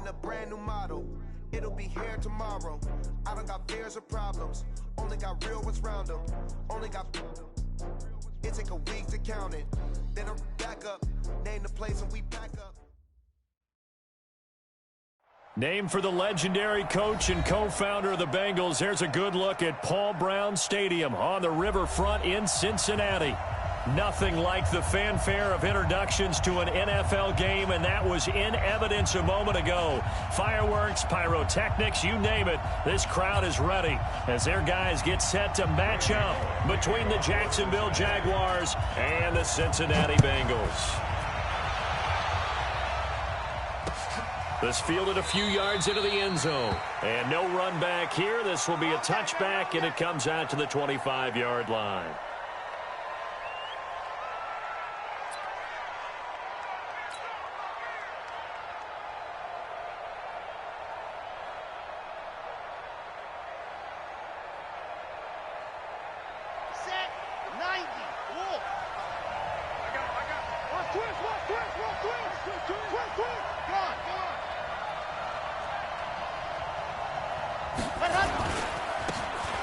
a brand new model. It'll be here tomorrow. I don't got fears or problems. Only got real ones round them. Only got... It take a week to count it. Then I'm back up. Name the place and we pack up. Named for the legendary coach and co-founder of the Bengals, here's a good look at Paul Brown Stadium on the riverfront in Cincinnati. Nothing like the fanfare of introductions to an NFL game, and that was in evidence a moment ago. Fireworks, pyrotechnics, you name it. This crowd is ready as their guys get set to match up between the Jacksonville Jaguars and the Cincinnati Bengals. This fielded a few yards into the end zone. And no run back here. This will be a touchback, and it comes out to the 25-yard line.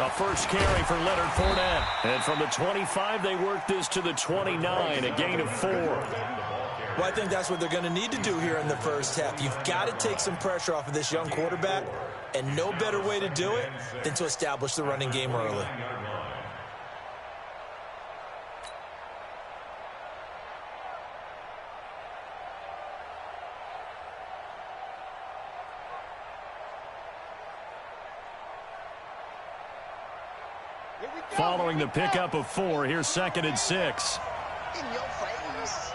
A first carry for Leonard Fournette. And from the 25, they work this to the 29, a gain of 4. Well, I think that's what they're going to need to do here in the first half. You've got to take some pressure off of this young quarterback, and no better way to do it than to establish the running game early. Following the pickup of 4, here's 2nd and 6. In your face.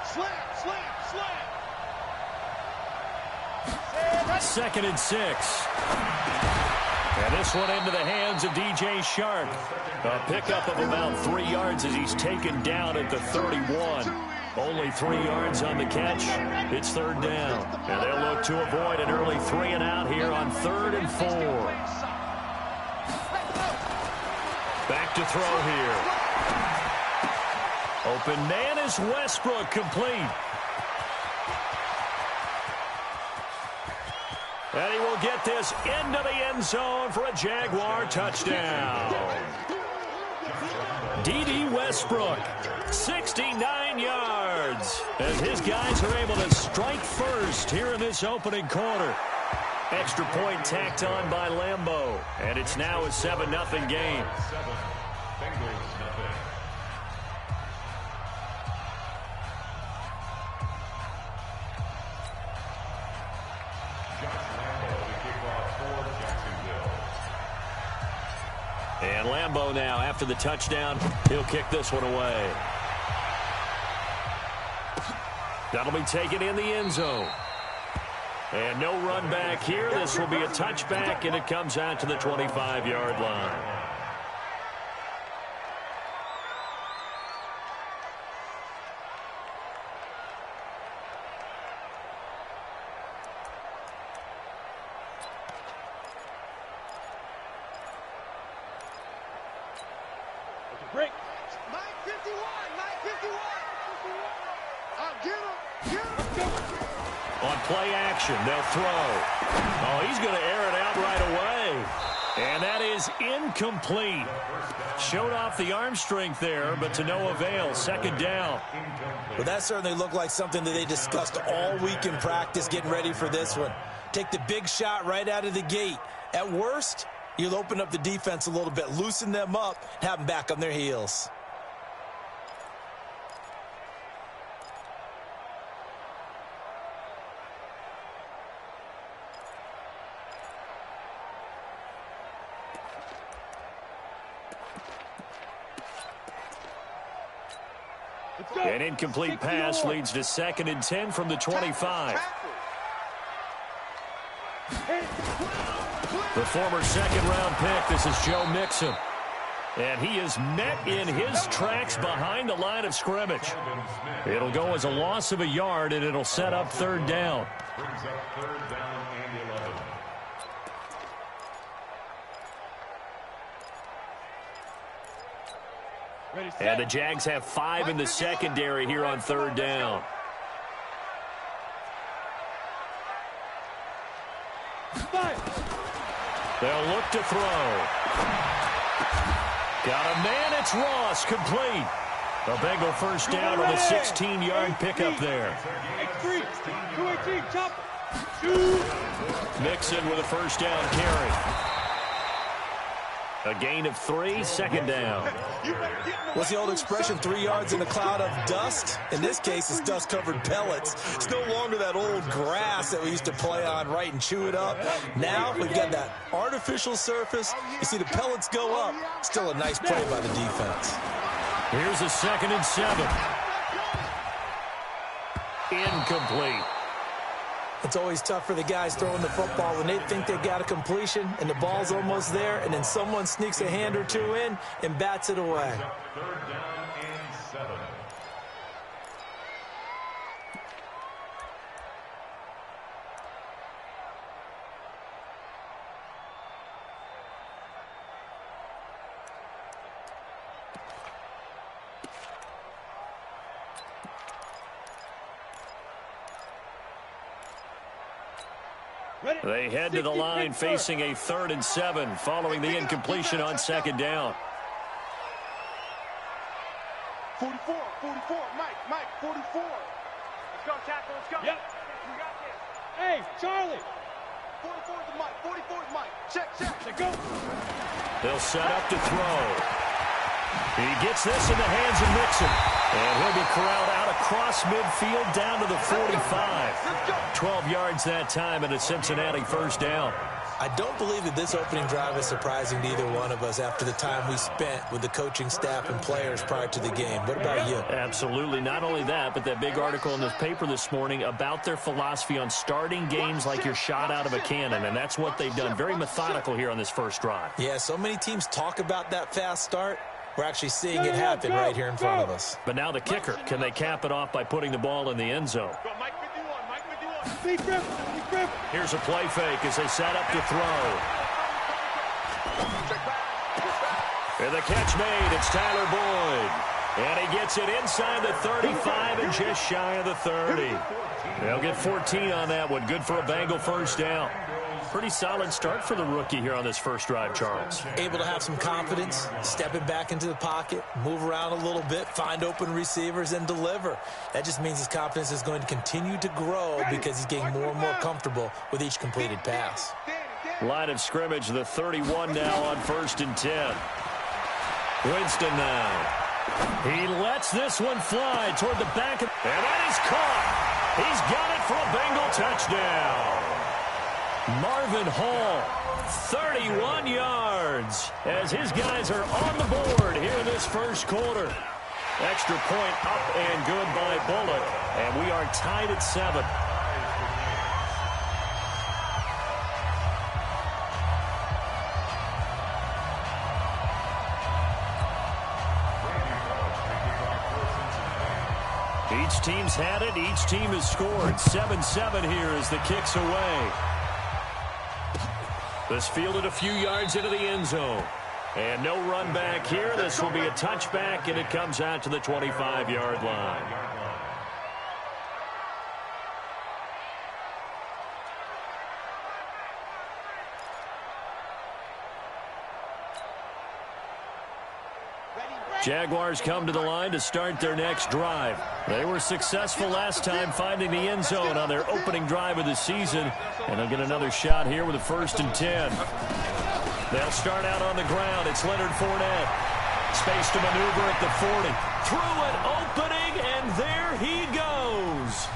Slam. 2nd and 6. And this one into the hands of DJ Shark. A pickup of about 3 yards as he's taken down at the 31. Only 3 yards on the catch. It's 3rd down. And they'll look to avoid an early 3-and-out here on 3rd and 4. Back to throw here. Open man is Westbrook, complete. And he will get this into the end zone for a Jaguar touchdown. D.D. Westbrook, 69 yards. As his guys are able to strike first here in this opening quarter. Extra point tacked on by Lambeau. And it's now a 7-0 game. And Lambeau now, after the touchdown, he'll kick this one away. That'll be taken in the end zone. And no run back here. This will be a touchback, and it comes out to the 25-yard line. Break. Mike 51. Get him. On play action, they'll throw. Oh, he's going to air it out right away. And that is incomplete. Showed off the arm strength there, but to no avail. 2nd down. Well, that certainly looked like something that they discussed all week in practice getting ready for this one. Take the big shot right out of the gate. At worst, you'll open up the defense a little bit, loosen them up, and have them back on their heels. An incomplete pass leads to 2nd and 10 from the 25. The former 2nd-round pick, this is Joe Mixon. And he is met in his tracks behind the line of scrimmage. It'll go as a loss of a yard, and it'll set up 3rd down. And the Jags have 5 in the secondary here on 3rd down. They'll look to throw. Got a man, it's Ross, complete. A Bengal first down on a 16-yard pickup there. Mixon with a first down carry. A gain of 3, second down. What's the old expression, 3 yards in a cloud of dust? In this case, it's dust-covered pellets. It's no longer that old grass that we used to play on, right, and chew it up. Now we've got that artificial surface. You see the pellets go up. Still a nice play by the defense. Here's a 2nd and 7. Incomplete. It's always tough for the guys throwing the football when they think they got a completion and the ball's almost there, and then someone sneaks a hand or two in and bats it away. Third down and 7. They head to the line facing a 3rd and 7 following the incompletion on 2nd down. 44, Mike, 44. Let's go, tackle, let's go. Yep. You got this. Hey, Charlie. 44 to Mike, 44 to Mike. Check. Let's go. They'll set up to throw. He gets this in the hands of Mixon. And he'll be corralled out across midfield down to the 45. 12 yards that time and a Cincinnati first down. I don't believe that this opening drive is surprising to either one of us after the time we spent with the coaching staff and players prior to the game. What about you? Absolutely. Not only that, but that big article in the paper this morning about their philosophy on starting games like you're shot out of a cannon, and that's what they've done. Very methodical here on this first drive. Yeah, so many teams talk about that fast start. We're actually seeing it happen right here in front of us. But now the kicker. Can they cap it off by putting the ball in the end zone? Here's a play fake as they set up to throw. And the catch made. It's Tyler Boyd. And he gets it inside the 35 and just shy of the 30. They'll get 14 on that one. Good for a Bengal first down. Pretty solid start for the rookie here on this first drive, Charles. Able to have some confidence, stepping back into the pocket, move around a little bit, find open receivers, and deliver. That just means his confidence is going to continue to grow because he's getting more and more comfortable with each completed pass. Line of scrimmage, the 31 now on 1st and 10. Winston now. He lets this one fly toward the back, and that is caught. He's got it for a Bengal touchdown. Marvin Hall, 31 yards, as his guys are on the board here in this first quarter. Extra point up and good by Bullock, and we are tied at 7. Each team's had it. Each team has scored. 7-7 here as the kick's away. This fielded a few yards into the end zone. And no run back here. This will be a touchback, and it comes out to the 25-yard line. Jaguars come to the line to start their next drive. They were successful last time finding the end zone on their opening drive of the season, and they'll get another shot here with a 1st and 10. They'll start out on the ground. It's Leonard Fournette. Space to maneuver at the 40. Through an opening, and there he goes.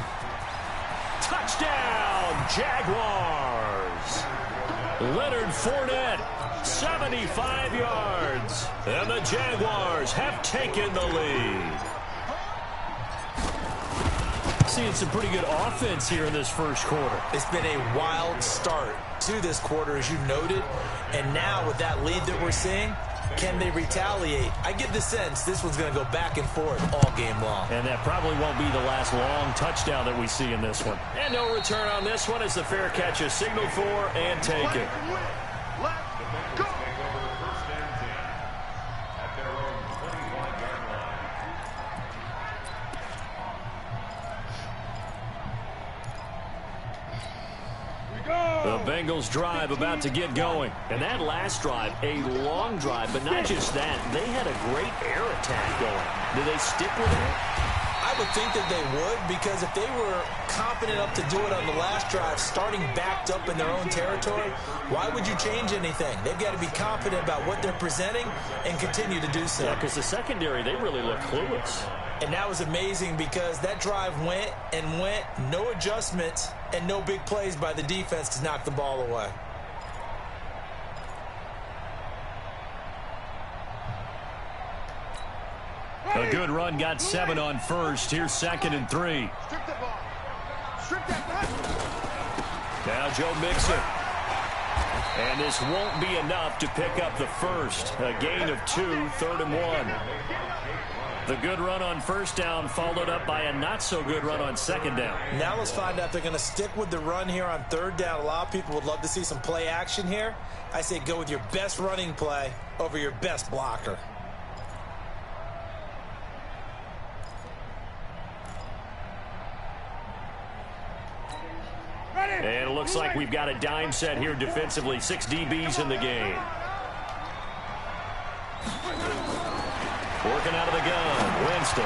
Touchdown, Jaguars. Leonard Fournette, 75 yards. And the Jaguars have taken the lead. Seeing some pretty good offense here in this first quarter. It's been a wild start to this quarter, as you noted. And now with that lead that we're seeing, can they retaliate? I get the sense this one's going to go back and forth all game long. And that probably won't be the last long touchdown that we see in this one. And no return on this one as the fair catch is signaled for and taken. The Bengals drive about to get going. And that last drive, a long drive, but not just that. They had a great air attack going. Do they stick with it? I would think that they would, because if they were confident enough to do it on the last drive, starting backed up in their own territory, why would you change anything? They've got to be confident about what they're presenting and continue to do so. Yeah, because the secondary, they really look clueless. And that was amazing because that drive went and went, no adjustments, and no big plays by the defense to knock the ball away. A good run got 7 on first. Here's 2nd and 3. Strip that ball. Strip that ball. Now Joe Mixon. And this won't be enough to pick up the first. A gain of 2, 3rd and 1. The good run on first down followed up by a not-so-good run on second down. Now let's find out if they're going to stick with the run here on third down. A lot of people would love to see some play action here. I say go with your best running play over your best blocker. And it looks like we've got a dime set here defensively. 6 DBs in the game. Working out of the gun, Winston.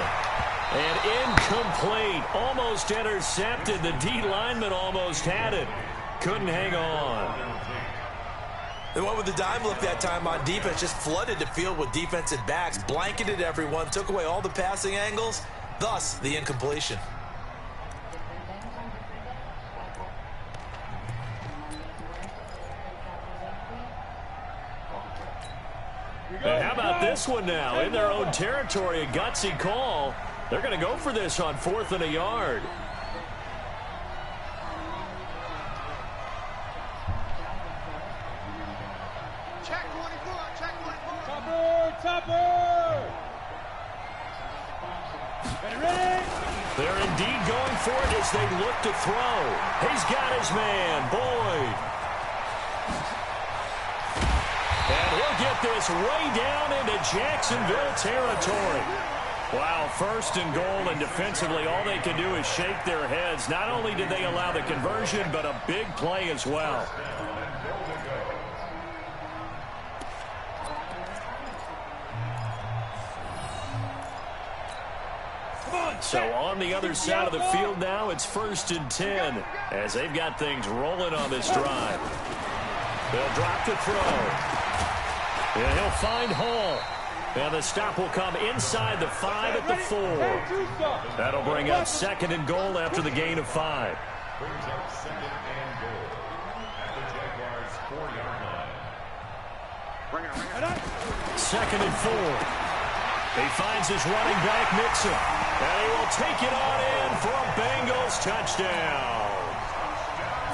And incomplete. Almost intercepted. The D lineman almost had it. Couldn't hang on. They went with the dime look that time on defense. Just flooded the field with defensive backs. Blanketed everyone. Took away all the passing angles. Thus, the incompletion. And how about this one now? In their own territory, a gutsy call. They're going to go for this on 4th and a yard. Check 24. Check 24. Topper. Ready? They're indeed going for it as they look to throw. He's got his man, Boyd. And he'll get this way down into Jacksonville territory. Wow, 1st and goal, and defensively all they can do is shake their heads. Not only did they allow the conversion, but a big play as well. So on the other side of the field now, it's 1st and 10 as they've got things rolling on this drive. They'll drop to throw. And he'll find Hall. And the stop will come inside the 5 at the 4. That'll bring up 2nd and goal after the gain of 5. Brings up 2nd and goal at the Jaguars' 4-yard line. Bring it up. 2nd and 4. He finds his running back, Mixon. And he will take it on in for a Bengals touchdown.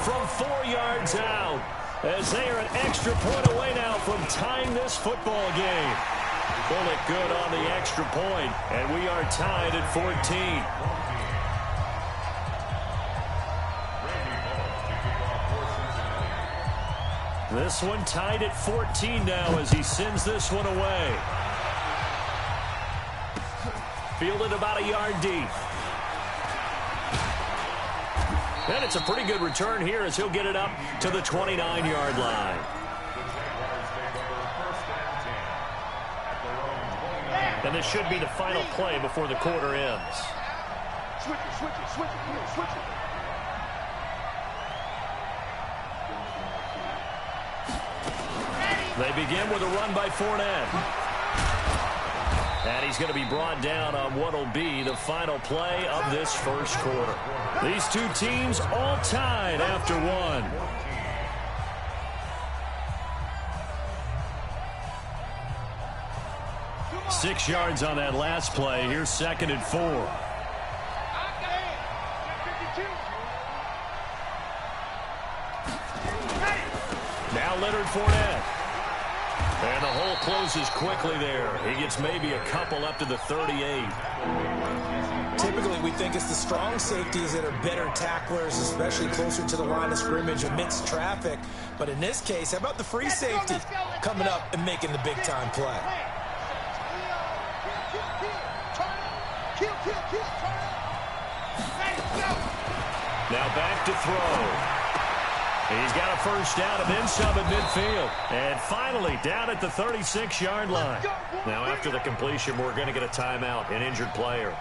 From 4 yards out, as they are an extra point away now from tying this football game. Bullet good on the extra point, and we are tied at 14. This one tied at 14 now as he sends this one away. Fielded about a yard deep. And it's a pretty good return here as he'll get it up to the 29-yard line. And this should be the final play before the quarter ends. Switch it. Come on, switch it. They begin with a run by Fournette. And he's going to be brought down on what will be the final play of this first quarter. These two teams all tied after one. Six yards on that last play. Here's 2nd and 4. Now Leonard Fournette. And the hole closes quickly there. He gets maybe a couple up to the 38. Typically, we think it's the strong safeties that are better tacklers, especially closer to the line of scrimmage amidst traffic. But in this case, how about the free safety coming up and making the big-time play? Now back to throw. He's got a first down and then some at midfield. And finally down at the 36-yard line. Now after the completion, we're going to get a timeout, an injured player.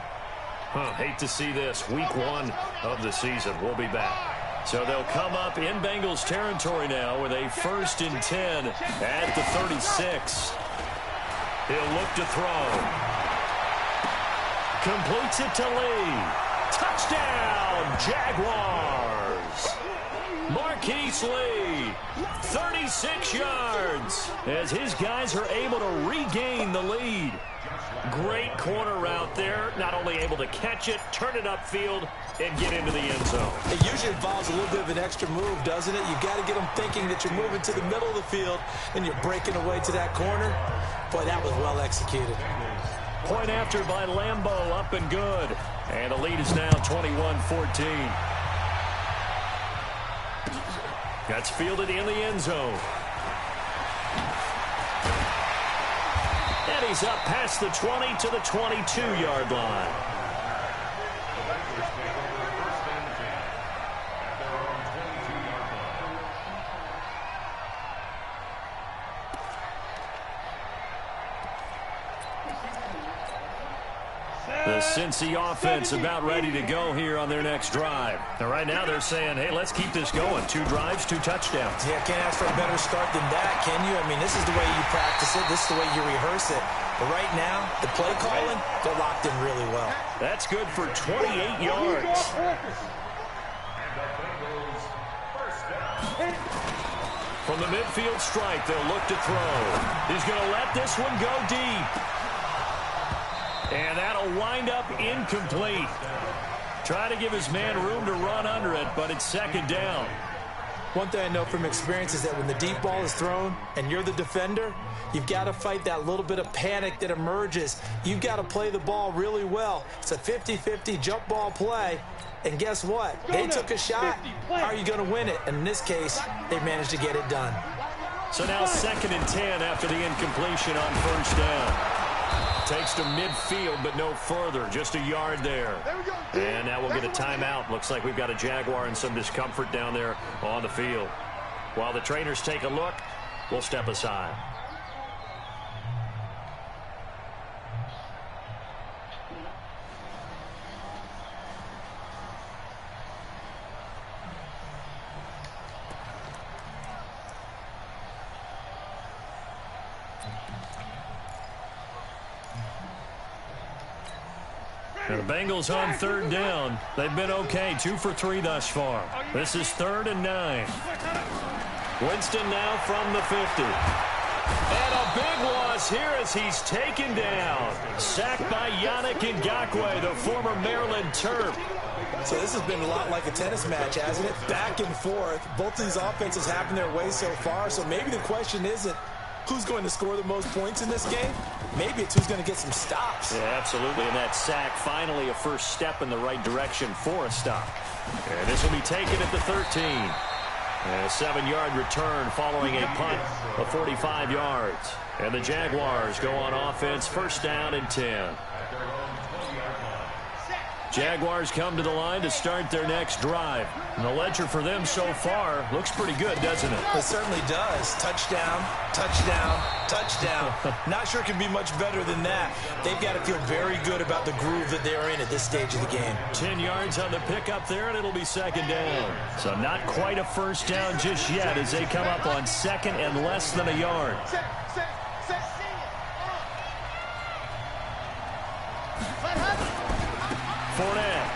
Hate to see this. Week 1 of the season. We'll be back. So they'll come up in Bengals territory now with a 1st and 10 at the 36. He'll look to throw. Completes it to Lee. Touchdown, Jaguars. Marquise Lee, 36 yards, as his guys are able to regain the lead. Great corner route there, not only able to catch it, turn it upfield, and get into the end zone. It usually involves a little bit of an extra move, doesn't it? You've got to get them thinking that you're moving to the middle of the field and you're breaking away to that corner. Boy, that was well executed. Point after by Lambeau, up and good. And the lead is now 21-14. That's fielded in the end zone. And he's up past the 20 to the 22-yard line. The Cincy offense about ready to go here on their next drive. And right now they're saying, hey, let's keep this going. 2 drives, 2 touchdowns. Yeah, can't ask for a better start than that, can you? I mean, this is the way you practice it. This is the way you rehearse it. But right now, the play calling, they're locked in really well. That's good for 28 yards. From the midfield stripe, they'll look to throw. He's going to let this one go deep. And that'll wind up incomplete. Try to give his man room to run under it, but it's 2nd down. One thing I know from experience is that when the deep ball is thrown and you're the defender, you've got to fight that little bit of panic that emerges. You've got to play the ball really well. It's a 50-50 jump ball play. And guess what? They took a shot. How are you going to win it? And in this case, they managed to get it done. So now 2nd and 10 after the incompletion on 1st down. Takes to midfield, but no further. Just a yard there. And now we'll get a timeout. Looks like we've got a Jaguar in some discomfort down there on the field. While the trainers take a look, we'll step aside. Now the Bengals on 3rd down. They've been okay, 2 for 3 thus far. This is 3rd and 9. Winston now from the 50. And a big loss here as he's taken down. Sacked by Yannick Ngakoue, the former Maryland Terp. So this has been a lot like a tennis match, hasn't it? Back and forth. Both of these offenses having their way so far. So maybe the question isn't who's going to score the most points in this game. Maybe it's who's going to get some stops. Yeah, absolutely. And that sack, finally a first step in the right direction for a stop. And this will be taken at the 13. And a 7-yard return following a punt of 45 yards. And the Jaguars go on offense, 1st down and 10. Jaguars come to the line to start their next drive. And the ledger for them so far looks pretty good, doesn't it? It certainly does. Touchdown, touchdown, touchdown. Not sure it can be much better than that. They've got to feel very good about the groove that they're in at this stage of the game. 10 yards on the pickup there, and it'll be 2nd down. So not quite a first down just yet as they come up on 2nd and less than a yard. Fournette.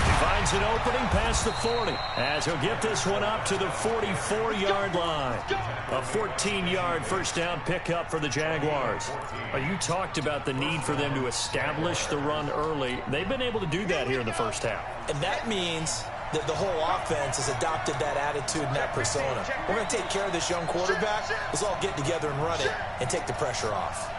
He finds an opening past the 40 as he'll get this one up to the 44-yard line. A 14-yard first down pickup for the Jaguars. You talked about the need for them to establish the run early. They've been able to do that here in the first half. And that means that the whole offense has adopted that attitude and that persona. We're going to take care of this young quarterback. Let's all get together and run it and take the pressure off.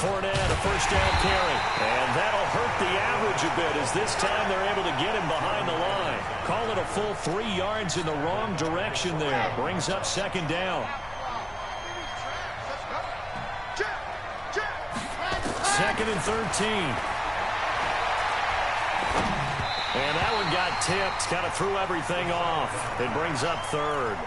Fournette, a first down carry. And that'll hurt the average a bit as this time they're able to get him behind the line. Call it a full 3 yards in the wrong direction there. Brings up 2nd down. 2nd and 13. And that one got tipped, kind of threw everything off. It brings up third.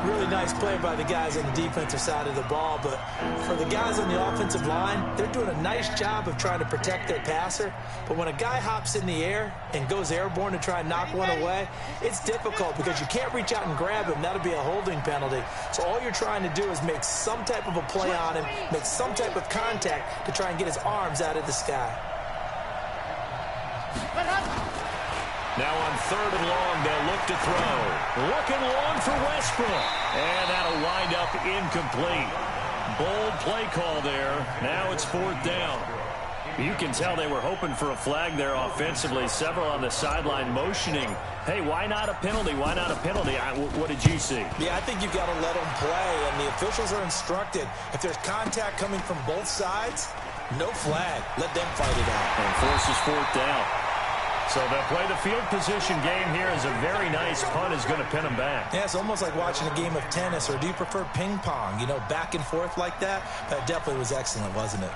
Really nice play by the guys on the defensive side of the ball, but for the guys on the offensive line, they're doing a nice job of trying to protect their passer. But when a guy hops in the air and goes airborne to try and knock one away, it's difficult because you can't reach out and grab him. That'll be a holding penalty. So all you're trying to do is make some type of a play on him, make some type of contact to try and get his arms out of the sky. Now on third and long, they'll look to throw. Looking long for Westbrook. And that'll wind up incomplete. Bold play call there. Now it's fourth down. You can tell they were hoping for a flag there offensively. Several on the sideline motioning. Hey, why not a penalty? Why not a penalty? What did you see? Yeah, I think you've got to let them play, and the officials are instructed. If there's contact coming from both sides, no flag. Let them fight it out. And forces fourth down. So they'll play the field position game here as a very nice punt is going to pin them back. Yeah, it's almost like watching a game of tennis, or do you prefer ping pong? You know, back and forth like that? That definitely was excellent, wasn't it?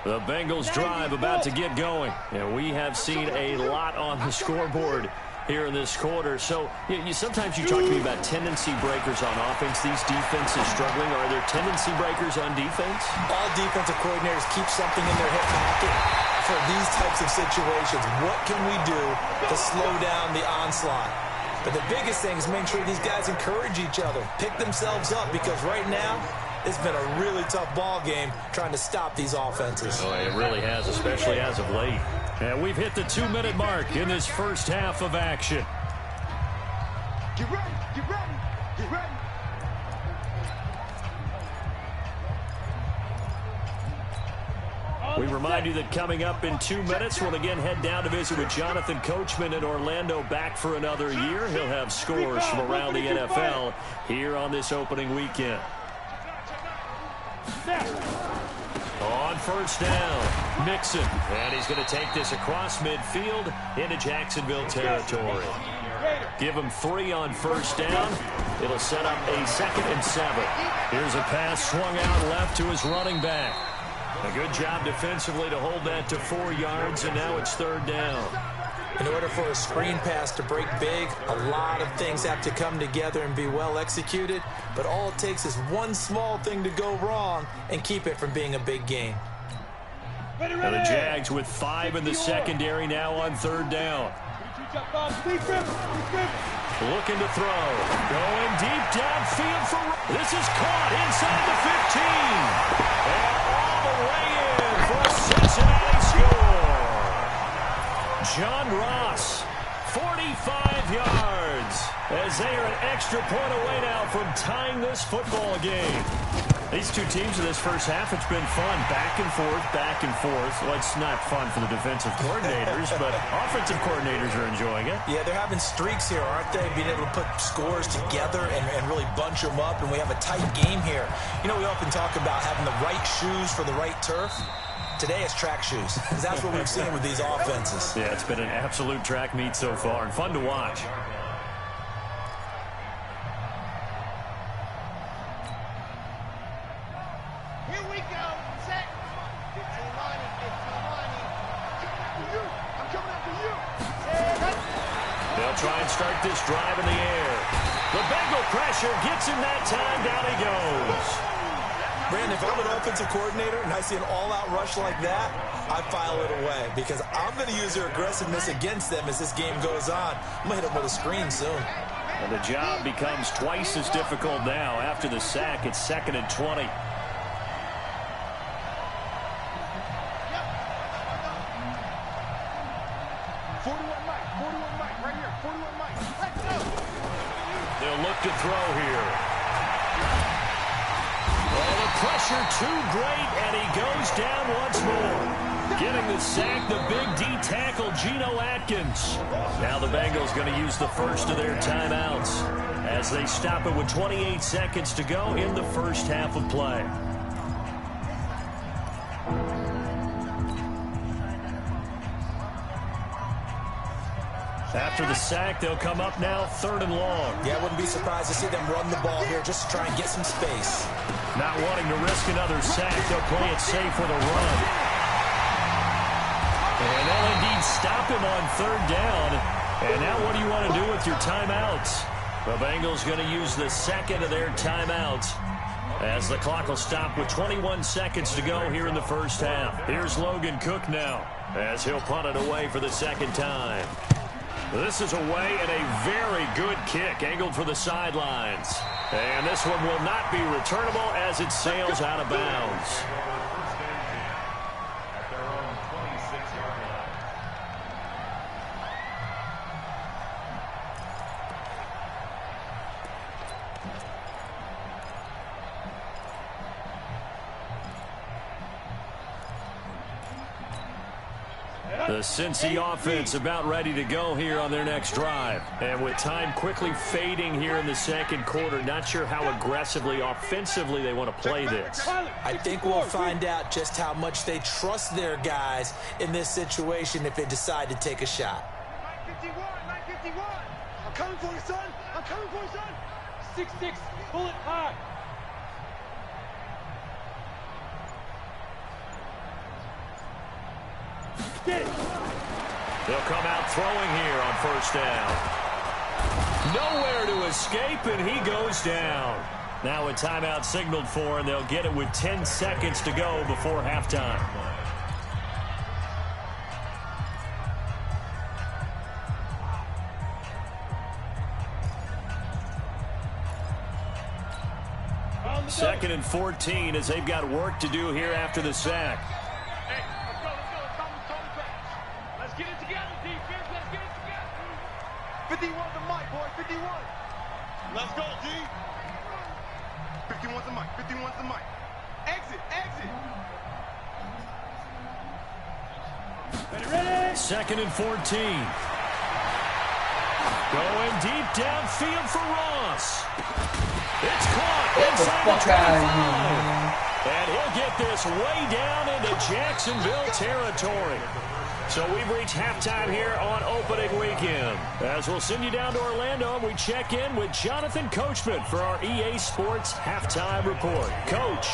The Bengals drive about to get going. And we have seen a lot on the scoreboard here in this quarter. So sometimes you talk to me about tendency breakers on offense. These defenses struggling. Are there tendency breakers on defense? All defensive coordinators keep something in their hip pocket for these types of situations. What can we do to slow down the onslaught? But the biggest thing is making sure these guys encourage each other, pick themselves up, because right now it's been a really tough ball game trying to stop these offenses. Oh, it really has, especially as of late. And we've hit the 2-minute mark in this first half of action. Get ready, get ready, get ready. We remind you that coming up in 2 minutes, we'll again head down to visit with Jonathan Coachman in Orlando, back for another year. He'll have scores from around the NFL here on this opening weekend. On first down, Mixon. And he's going to take this across midfield into Jacksonville territory. Give him 3 on first down. It'll set up a 2nd and 7. Here's a pass swung out left to his running back. A good job defensively to hold that to 4 yards, and now it's 3rd down. In order for a screen pass to break big, a lot of things have to come together and be well executed, but all it takes is one small thing to go wrong and keep it from being a big game. Now the Jags with 5 in the secondary now on 3rd down. Looking to throw. Going deep downfield for... This is caught inside the 15. And all the way in for a Cincinnati score. John Ross, 45 yards, as they are an extra point away now from tying this football game. These two teams in this first half, it's been fun. Back and forth, back and forth. Well, it's not fun for the defensive coordinators, but offensive coordinators are enjoying it. Yeah, they're having streaks here, aren't they? Being able to put scores together and really bunch them up, and we have a tight game here. You know, we often talk about having the right shoes for the right turf. Today it's track shoes, because that's what we've seen with these offenses. Yeah, it's been an absolute track meet so far, and fun to watch. Here we go. Set. 15 money, 15 money. I'm coming after you. They'll try and start this drive in the air. The Bengal pressure gets him that time. Down he goes. Brandon, if I'm an offensive coordinator and I see an all-out rush like that, I file it away, because I'm going to use their aggressiveness against them as this game goes on. I'm going to hit them with a screen soon. And the job becomes twice as difficult now. After the sack, it's 2nd and 20. They'll look to throw here. Oh, the pressure too great, and he goes down once more. Getting the sack, the big D tackle, Geno Atkins. Now the Bengals going to use the first of their timeouts as they stop it with 28 seconds to go in the first half of play. After the sack, they'll come up now 3rd and long. Yeah, I wouldn't be surprised to see them run the ball here just to try and get some space. Not wanting to risk another sack, they'll play it safe with a run. And they'll indeed stop him on 3rd down. And now what do you want to do with your timeouts? The Bengals going to use the second of their timeouts as the clock will stop with 21 seconds to go here in the first half. Here's Logan Cook now as he'll punt it away for the second time. This is away and a very good kick angled for the sidelines. And this one will not be returnable as it sails out of bounds. The Cincy offense about ready to go here on their next drive. And with time quickly fading here in the second quarter, not sure how aggressively, offensively they want to play this. I think we'll find out just how much they trust their guys in this situation if they decide to take a shot. 951. I'm coming for you, son. I'm coming for you, son. 6-6. Pull it hard. They'll come out throwing here on 1st down. Nowhere to escape, and he goes down. Now a timeout signaled for, and they'll get it with 10 seconds to go before halftime. Second and 14 as they've got work to do here after the sack. Hey, let's get it together, defense. Let's get it together. 51's the mic, boy. 51. Let's go, D. 51's the mic. 51's the mic. Exit. Ready? Second and 14. Going deep downfield for Ross. It's caught inside the 25. And he'll get this way down into Jacksonville territory. So we've reached halftime here on opening weekend. As we'll send you down to Orlando, and we check in with Jonathan Coachman for our EA Sports Halftime Report. Coach,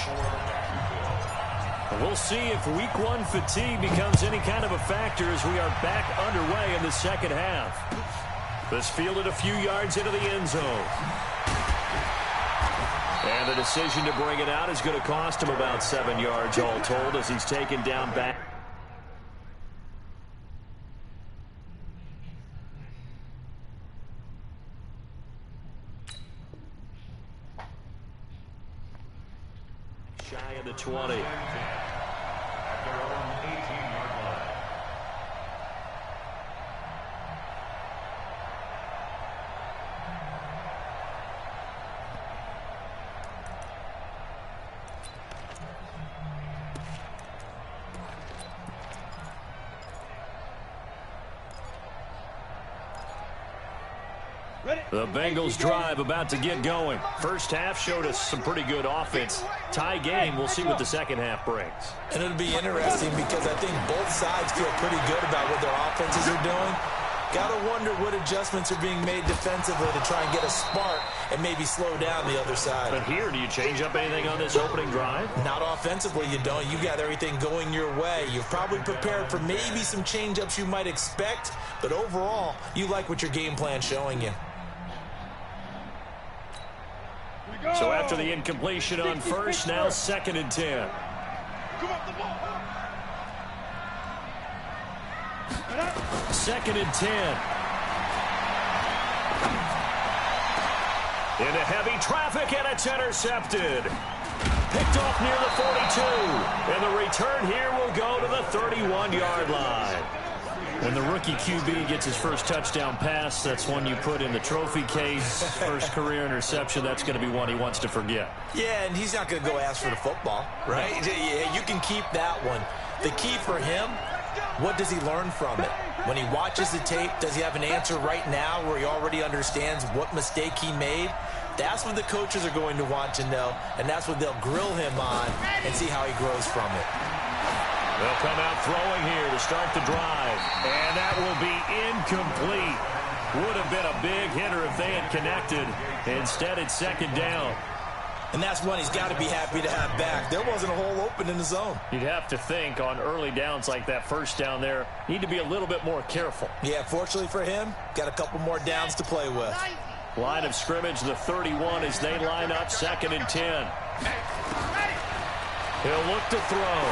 we'll see if Week 1 fatigue becomes any kind of a factor as we are back underway in the second half. This fielded a few yards into the end zone. And the decision to bring it out is going to cost him about 7 yards all told as he's taken down back. Shy of the 20. At their own 18-yard line. The Bengals drive about to get going. First half showed us some pretty good offense. Tie game, we'll see what the second half brings. And it'll be interesting because I think both sides feel pretty good about what their offenses are doing. Got to wonder what adjustments are being made defensively to try and get a spark and maybe slow down the other side. But here, do you change up anything on this opening drive? Not offensively, you don't. You got everything going your way. You've probably prepared for maybe some change-ups you might expect, but overall, you like what your game plan's showing you. So after the incompletion on first, now 2nd and 10. Come up the ball. 2nd and 10. Into heavy traffic, and it's intercepted. Picked off near the 42. And the return here will go to the 31-yard line. When the rookie QB gets his first touchdown pass, that's one you put in the trophy case. First career interception, that's going to be one he wants to forget. Yeah, and he's not going to go ask for the football, right? Yeah, you can keep that one. The key for him, what does he learn from it? When he watches the tape, does he have an answer right now where he already understands what mistake he made? That's what the coaches are going to want to know, and that's what they'll grill him on and see how he grows from it. They'll come out throwing here to start the drive. And that will be incomplete. Would have been a big hitter if they had connected. Instead, it's second down. And that's one he's got to be happy to have back. There wasn't a hole open in the zone. You'd have to think on early downs like that first down there, need to be a little bit more careful. Yeah, fortunately for him, got a couple more downs to play with. Line of scrimmage, the 31 as they line up, 2nd and 10. He'll look to throw.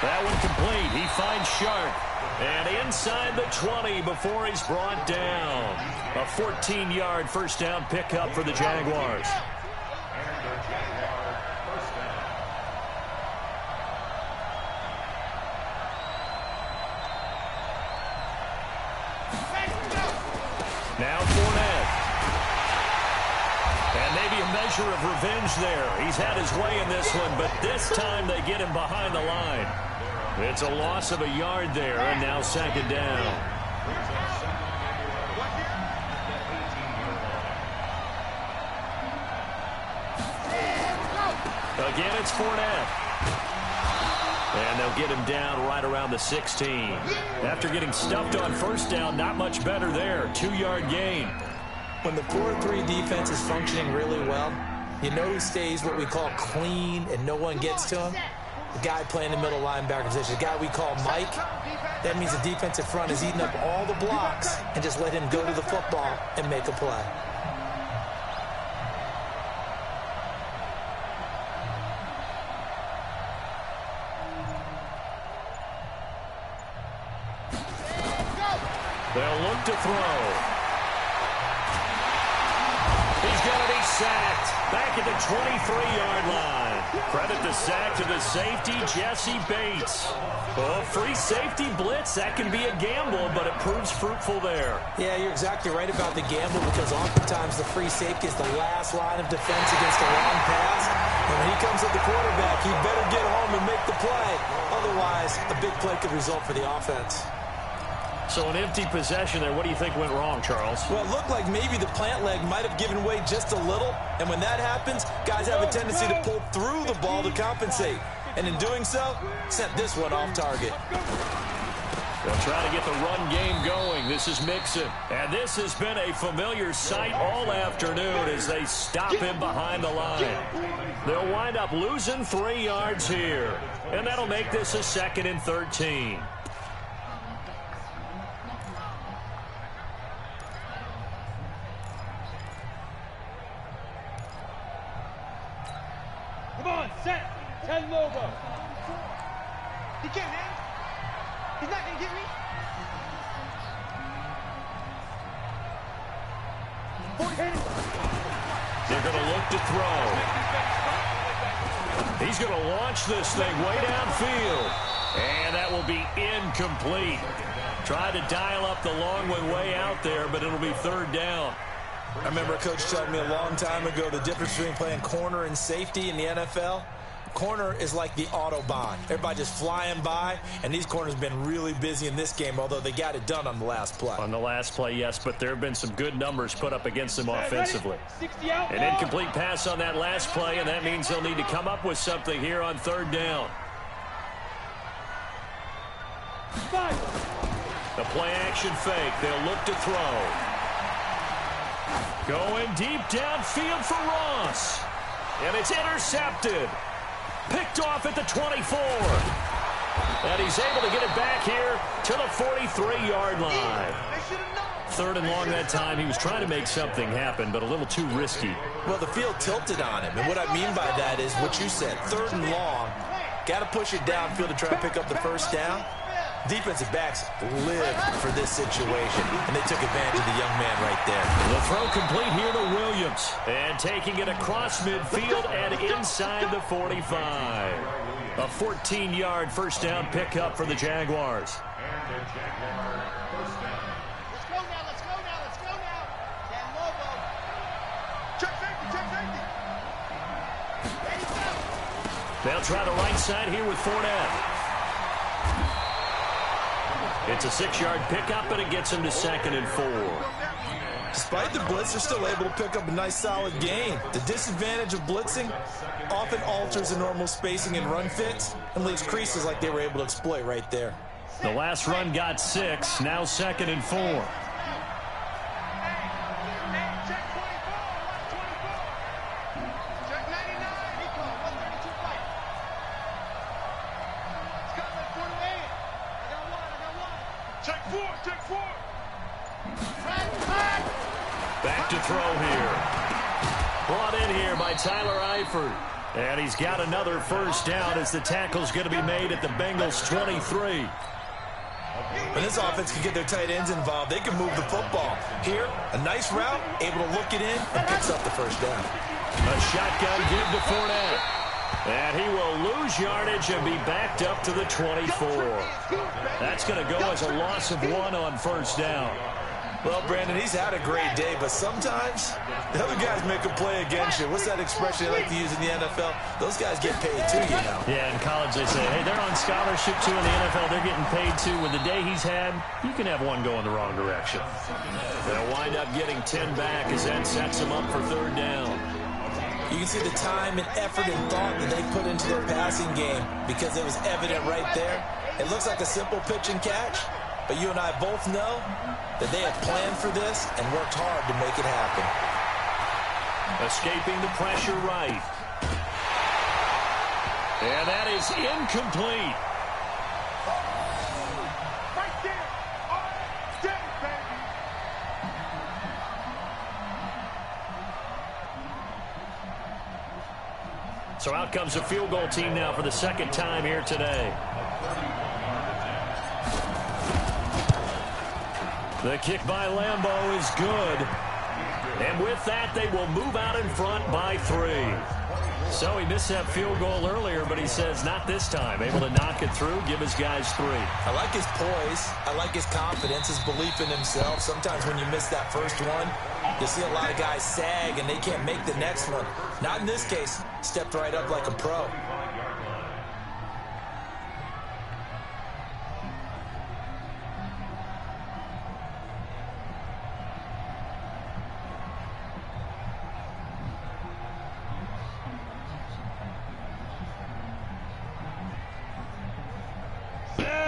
That one complete. He finds Sharp. And inside the 20 before he's brought down. A 14-yard first down pickup for the Jaguars. Now Fournette. And maybe a measure of revenge there. He's had his way in this one, but this time they get him behind the line. It's a loss of a yard there, and now 2nd down. Again, it's Fournette. And they'll get him down right around the 16. After getting stuffed on first down, not much better there. 2-yard gain. When the 4-3 defense is functioning really well, you know who stays what we call clean and no one gets to him? The guy playing the middle linebacker position, the guy we call Mike. That means the defensive front is eating up all the blocks and just let him go to the football and make a play. They'll look to throw. He's going to be sacked. Back at the 23-yard line. Credit the sack to the safety, Jesse Bates. Oh, free safety blitz, that can be a gamble, but it proves fruitful there. Yeah, you're exactly right about the gamble because oftentimes the free safety is the last line of defense against a long pass. And when he comes at the quarterback, he better get home and make the play. Otherwise, a big play could result for the offense. So an empty possession there. What do you think went wrong, Charles? Well, it looked like maybe the plant leg might have given way just a little. And when that happens, guys have a tendency to pull through the ball to compensate. And in doing so, sent this one off target. They'll try to get the run game going. This is Mixon. And this has been a familiar sight all afternoon as they stop him behind the line. They'll wind up losing 3 yards here. And that'll make this a 2nd and 13. Come on, set. 10 Lobo. He can't hang. He's not going to get me. They're going to look to throw. He's going to launch this thing way downfield. And that will be incomplete. Try to dial up the long one way out there, but it'll be 3rd down. I remember a coach telling me a long time ago the difference between playing corner and safety in the NFL. Corner is like the Autobahn. Everybody just flying by, and these corners have been really busy in this game, although they got it done on the last play. On the last play, yes, but there have been some good numbers put up against them offensively. An incomplete pass on that last play, and that means they'll need to come up with something here on 3rd down. The play action fake. They'll look to throw. Going deep downfield for Ross. And it's intercepted. Picked off at the 24. And he's able to get it back here to the 43-yard line. 3rd and long that time. He was trying to make something happen, but a little too risky. Well, the field tilted on him. And what I mean by that is what you said. 3rd and long. Got to push it downfield to try and pick up the first down. Defensive backs lived for this situation, and they took advantage of the young man right there. The throw complete here to Williams. And taking it across midfield and inside the 45. A 14-yard first down pickup for the Jaguars. Let's go now, let's go now, let's go now. Dan Lobo. Check safety, check safety. Ready, go. They'll try the right side here with Fournette. It's a 6-yard pickup, and it gets him to 2nd and 4. Despite the blitz, they're still able to pick up a nice solid gain. The disadvantage of blitzing often alters the normal spacing and run fits and leaves creases like they were able to exploit right there. The last run got 6, now 2nd and 4. Back to throw here. Brought in here by Tyler Eifert. And he's got another first down as the tackle's going to be made at the Bengals 23. When this offense can get their tight ends involved, they can move the football. Here, a nice route, able to look it in, and picks up the first down. A shotgun give to Fournette. And he will lose yardage and be backed up to the 24. That's going to go as a loss of 1 on first down. Well, Brandon, he's had a great day, but sometimes the other guys make a play against you. What's that expression they like to use in the NFL? Those guys get paid too, you know. Yeah, in college they say, hey, they're on scholarship too. In the NFL, they're getting paid too. With the day he's had, you can have one going the wrong direction. They'll wind up getting 10 back as that sets them up for third down. You can see the time and effort and thought that they put into their passing game because it was evident right there. It looks like a simple pitch and catch, but you and I both know that they have planned for this and worked hard to make it happen. Escaping the pressure right. And that is incomplete. Right there. All day, baby. So out comes a field goal team now for the second time here today. The kick by Lambeau is good. And with that, they will move out in front by 3. So he missed that field goal earlier, but he says not this time. Able to knock it through, give his guys 3. I like his poise. I like his confidence, his belief in himself. Sometimes when you miss that first one, you see a lot of guys sag and they can't make the next one. Not in this case. Stepped right up like a pro.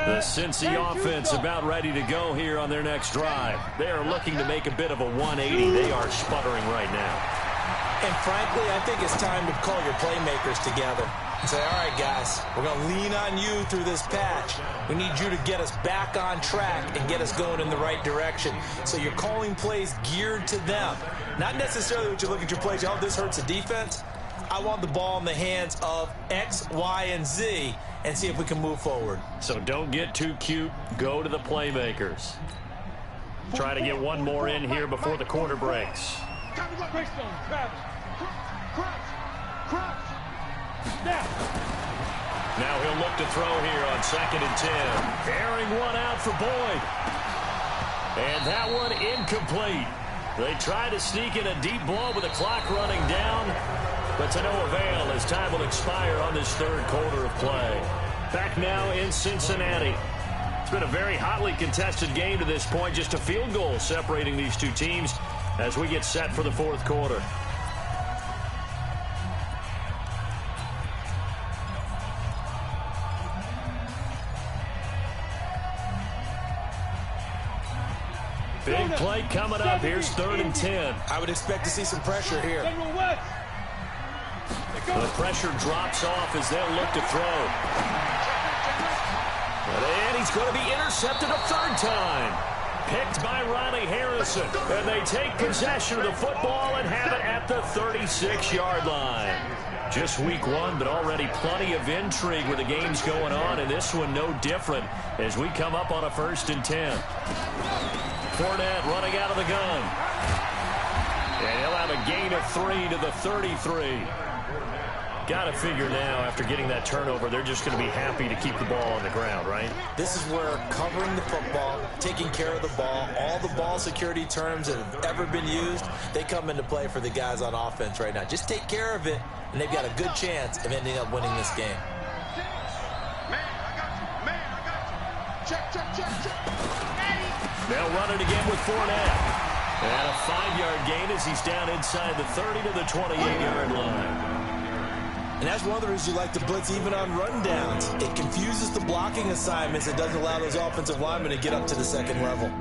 The Cincy offense about ready to go here on their next drive. They are looking to make a bit of a 180. They are sputtering right now. And frankly, I think it's time to call your playmakers together and say, all right, guys, we're going to lean on you through this patch. We need you to get us back on track and get us going in the right direction. So you're calling plays geared to them. Not necessarily what you look at your plays, oh, this hurts the defense. I want the ball in the hands of X, Y, and Z and see if we can move forward. So don't get too cute. Go to the playmakers. Try to get one more in here before the quarter breaks. Now he'll look to throw here on 2nd and 10. Airing one out for Boyd. And that one incomplete. They try to sneak in a deep ball with the clock running down, but to no avail as time will expire on this third quarter of play. Back now in Cincinnati. It's been a very hotly contested game to this point. Just a field goal separating these two teams as we get set for the fourth quarter. Big play coming up. Here's 3rd and 10. I would expect to see some pressure here. The pressure drops off as they'll look to throw. And he's going to be intercepted a 3rd time. Picked by Riley Harrison. And they take possession of the football and have it at the 36-yard line. Just week 1, but already plenty of intrigue with the games going on, and this one no different as we come up on a 1st and 10. Fournette running out of the gun. And he'll have a gain of 3 to the 33. Got to figure now, after getting that turnover, they're just going to be happy to keep the ball on the ground, right? This is where covering the football, taking care of the ball, all the ball security terms that have ever been used, they come into play for the guys on offense right now. Just take care of it, and they've got a good chance of ending up winning this game. Man, I got you. Man, I got you. Check. They'll run it again with Fournette. And a 5-yard gain as he's down inside the 30 to the 28-yard line. And that's one of the reasons you like to blitz even on rundowns. It confuses the blocking assignments. It doesn't allow those offensive linemen to get up to the second level.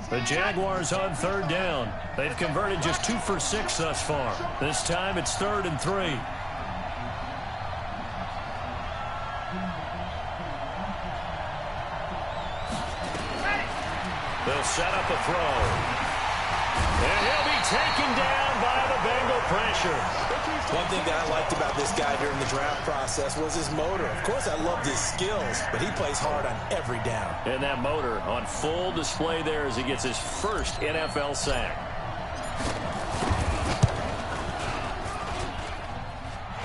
The Jaguars on 3rd down. They've converted just 2 for 6 thus far. This time it's 3rd and 3. They'll set up a throw. And he'll be taken down by the Bengal pressure. One thing that I liked about this guy during the draft process was his motor. Of course, I loved his skills, but he plays hard on every down. And that motor on full display there as he gets his first NFL sack.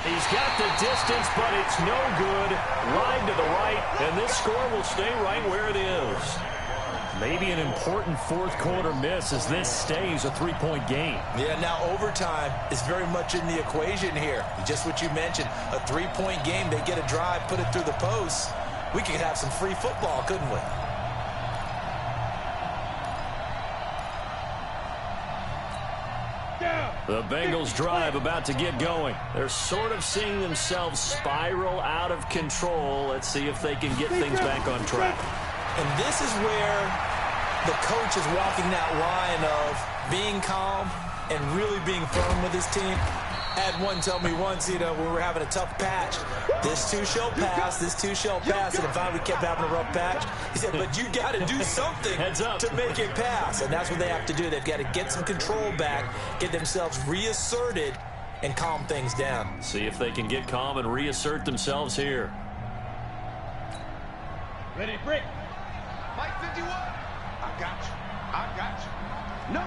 He's got the distance, but it's no good. Line to the right, and this score will stay right where it is. Maybe an important fourth-quarter miss as this stays a 3-point game. Yeah, now overtime is very much in the equation here. Just what you mentioned, a 3-point game. They get a drive, put it through the posts. We could have some free football, couldn't we? The Bengals drive about to get going. They're sort of seeing themselves spiral out of control. Let's see if they can get things back on track. And this is where the coach is walking that line of being calm and really being firm with his team. I had one tell me once, we were having a tough patch. This too shall pass, this too shall pass. And finally we kept having a rough patch. He said, but you got to do something to make it pass. And that's what they have to do. They've got to get some control back, get themselves reasserted, and calm things down. See if they can get calm and reassert themselves here. Ready, break. Mike 51. I got you. I got you. No.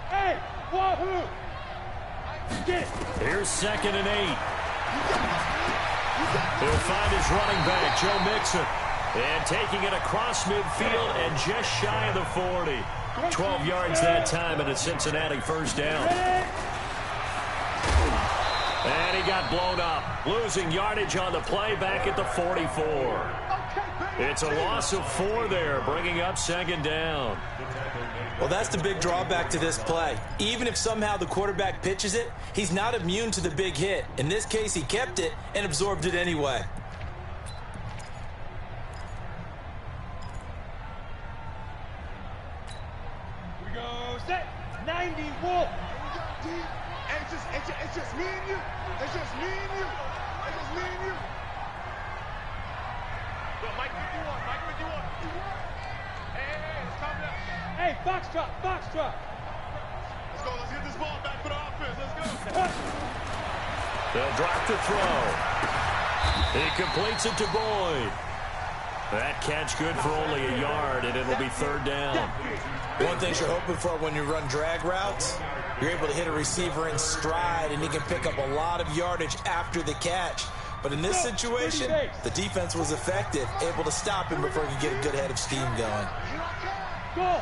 Hey, wahoo! Get it. Here's 2nd and 8. He'll find his running back, Joe Mixon. And taking it across midfield and just shy of the 40. 12 yards that time and a Cincinnati first down. And he got blown up, losing yardage on the play back at the 44. It's a loss of 4 there, bringing up 2nd down. Well, that's the big drawback to this play. Even if somehow the quarterback pitches it, he's not immune to the big hit. In this case, he kept it and absorbed it anyway. Here we go, set, 90, Wolf. It's just me and you. It's just me and you. It's just me and you. Go, Mike 51. Mike 51. Hey, let's calm down. Hey, Foxtrot. Let's go. Let's get this ball back for the offense. Let's go. They'll drop the throw. He completes it to Boyd. That catch good for only a yard, and it'll be 3rd down. One thing you're hoping for when you run drag routes, you're able to hit a receiver in stride, and he can pick up a lot of yardage after the catch. But in this situation, the defense was effective, able to stop him before he could get a good head of steam going. Go.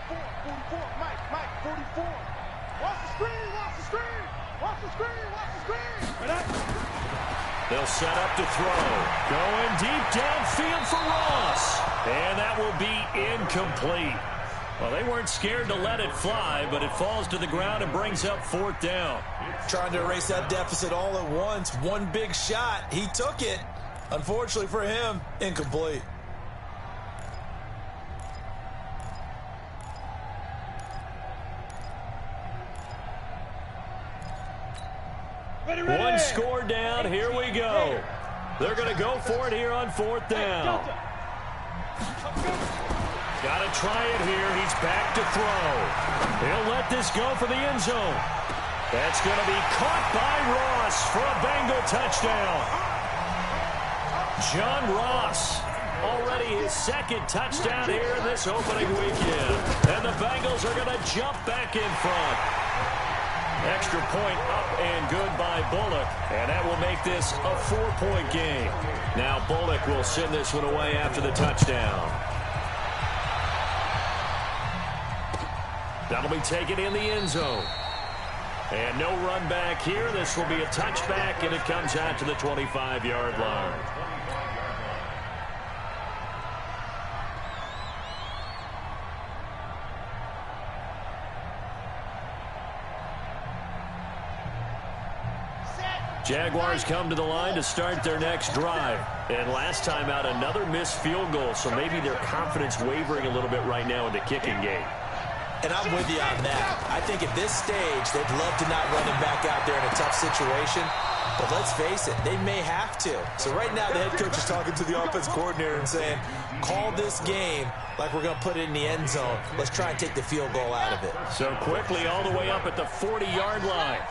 44, Mike, 44. Watch the screen. They'll set up to throw. Going deep downfield for Ross. And that will be incomplete. Well, they weren't scared to let it fly, but it falls to the ground and brings up 4th down. Trying to erase that deficit all at once. One big shot. He took it. Unfortunately for him, incomplete. Ready. One score down. Here we go. They're going to go for it here on 4th down. Got to try it here. He's back to throw. He'll let this go for the end zone. That's going to be caught by Ross for a Bengal touchdown. John Ross, already his 2nd touchdown here in this opening weekend. And the Bengals are going to jump back in front. Extra point up and good by Bullock. And that will make this a 4-point game. Now Bullock will send this one away after the touchdown. That'll be taken in the end zone. And no run back here. This will be a touchback, and it comes out to the 25-yard line. Jaguars come to the line to start their next drive. And last time out, another missed field goal, so maybe their confidence wavering a little bit right now in the kicking game. And I'm with you on that. I think at this stage, they'd love to not run him back out there in a tough situation. But let's face it, they may have to. So right now, the head coach is talking to the offense coordinator and saying, call this game like we're going to put it in the end zone. Let's try and take the field goal out of it. So quickly all the way up at the 40-yard line.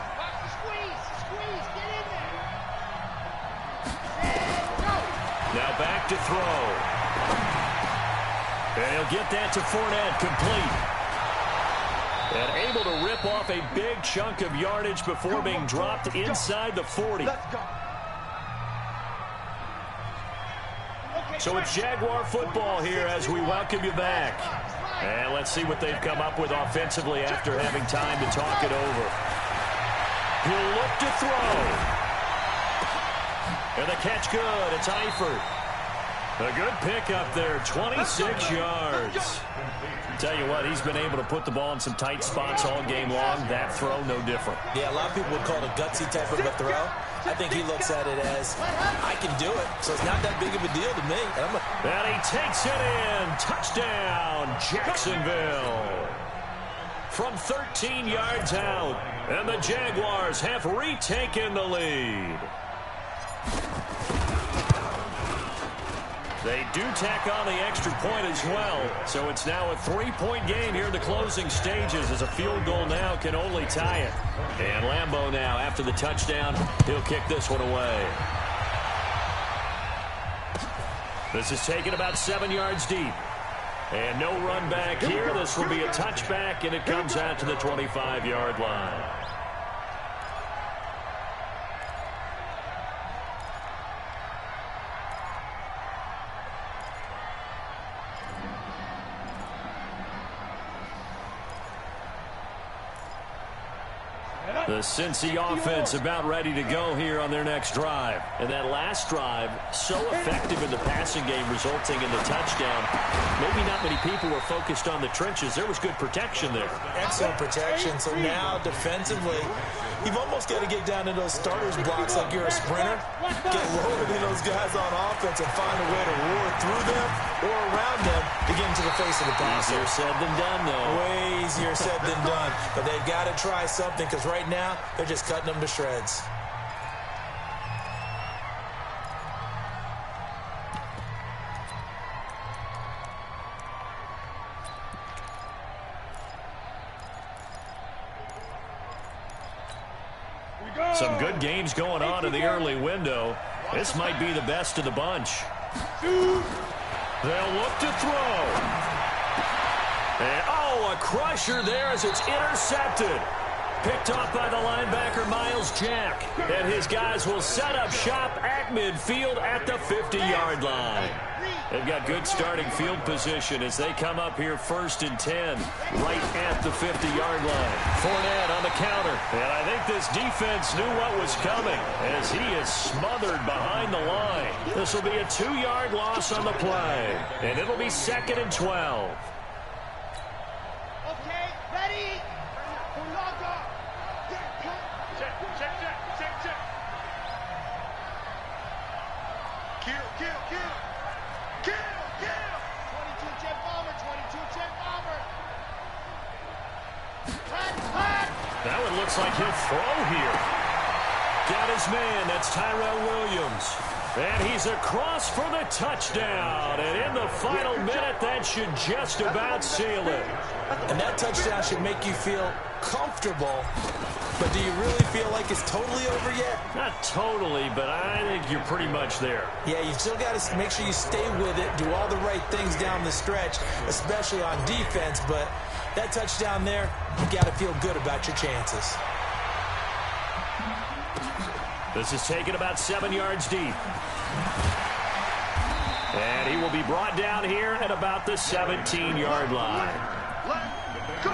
Now back to throw. And he'll get that to Fournette, complete. And able to rip off a big chunk of yardage before being dropped inside the 40. So it's Jaguar football here as we welcome you back. And let's see what they've come up with offensively after having time to talk it over. He'll look to throw. And the catch good. It's Eifert. A good pickup there, 26 yards. Tell you what, he's been able to put the ball in some tight spots all game long. That throw, no different. Yeah, a lot of people would call it a gutsy type of a throw. I think he looks at it as, I can do it, so it's not that big of a deal to me. And he takes it in. Touchdown, Jacksonville. From 13 yards out, and the Jaguars have retaken the lead. They do tack on the extra point as well, so it's now a 3-point game here in the closing stages as a field goal now can only tie it. And Lambeau now, after the touchdown, he'll kick this one away. This is taken about 7 yards deep. And no run back here. This will be a touchback, and it comes out to the 25-yard line. The Cincy offense about ready to go here on their next drive. And that last drive, so effective in the passing game, resulting in the touchdown. Maybe not many people were focused on the trenches. There was good protection there. Excellent protection. So now, defensively, you've almost got to get down to those starters blocks like you're a sprinter. Get loaded in those guys on offense and find a way to roar through them or around them to get into the face of the passer. Easier said than done, though. Way easier said than done. But they've got to try something because right now, they're just cutting them to shreds. Some good games going on in the early window. This might be the best of the bunch. They'll look to throw. And, a crusher there as it's intercepted. Picked off by the linebacker, Miles Jack. And his guys will set up shop at midfield at the 50-yard line. They've got good starting field position as they come up here 1st and 10, right at the 50-yard line. Fournette on the counter. And I think this defense knew what was coming as he is smothered behind the line. This will be a 2-yard loss on the play. And it'll be 2nd and 12. Okay, ready? Kill. 22 jet bomber, 22 jet bomber. That one looks like he'll throw here. Got his man. That's Tyrell Williams. And he's across for the touchdown. And in the final minute, that should just about seal it. And that touchdown should make you feel comfortable. But do you really feel like it's totally over yet? Not totally, but I think you're pretty much there. Yeah, you still got to make sure you stay with it, do all the right things down the stretch, especially on defense. But that touchdown there, you got to feel good about your chances. This is taken about 7 yards deep. And he will be brought down here at about the 17-yard line. Let's go.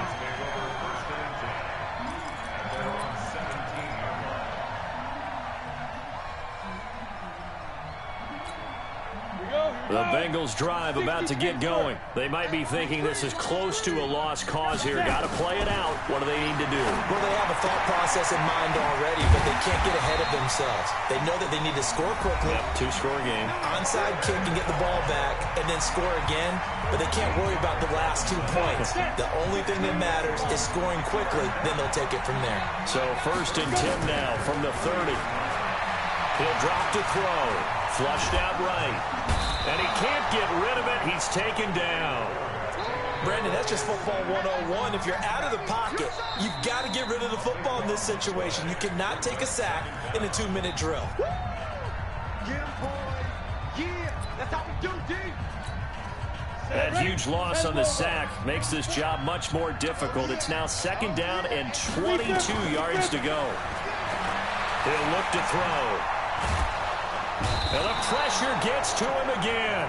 The Bengals drive about to get going. They might be thinking this is close to a lost cause here. Got to play it out. What do they need to do? Well, they have a thought process in mind already, but they can't get ahead of themselves. They know that they need to score quickly. Yep, two-score game. Onside kick and get the ball back, and then score again. But they can't worry about the last 2 points. The only thing that matters is scoring quickly. Then they'll take it from there. So 1st and 10 now from the 30. He'll drop to throw. Flushed out right. And he can't get rid of it. He's taken down. Brandon, that's just football 101. If you're out of the pocket, you've got to get rid of the football in this situation. You cannot take a sack in a 2-minute drill. Yeah, boy. Yeah, that's how we do, D. That huge loss on the sack makes this job much more difficult. It's now 2nd down and 22 yards to go. He'll look to throw. And the pressure gets to him again.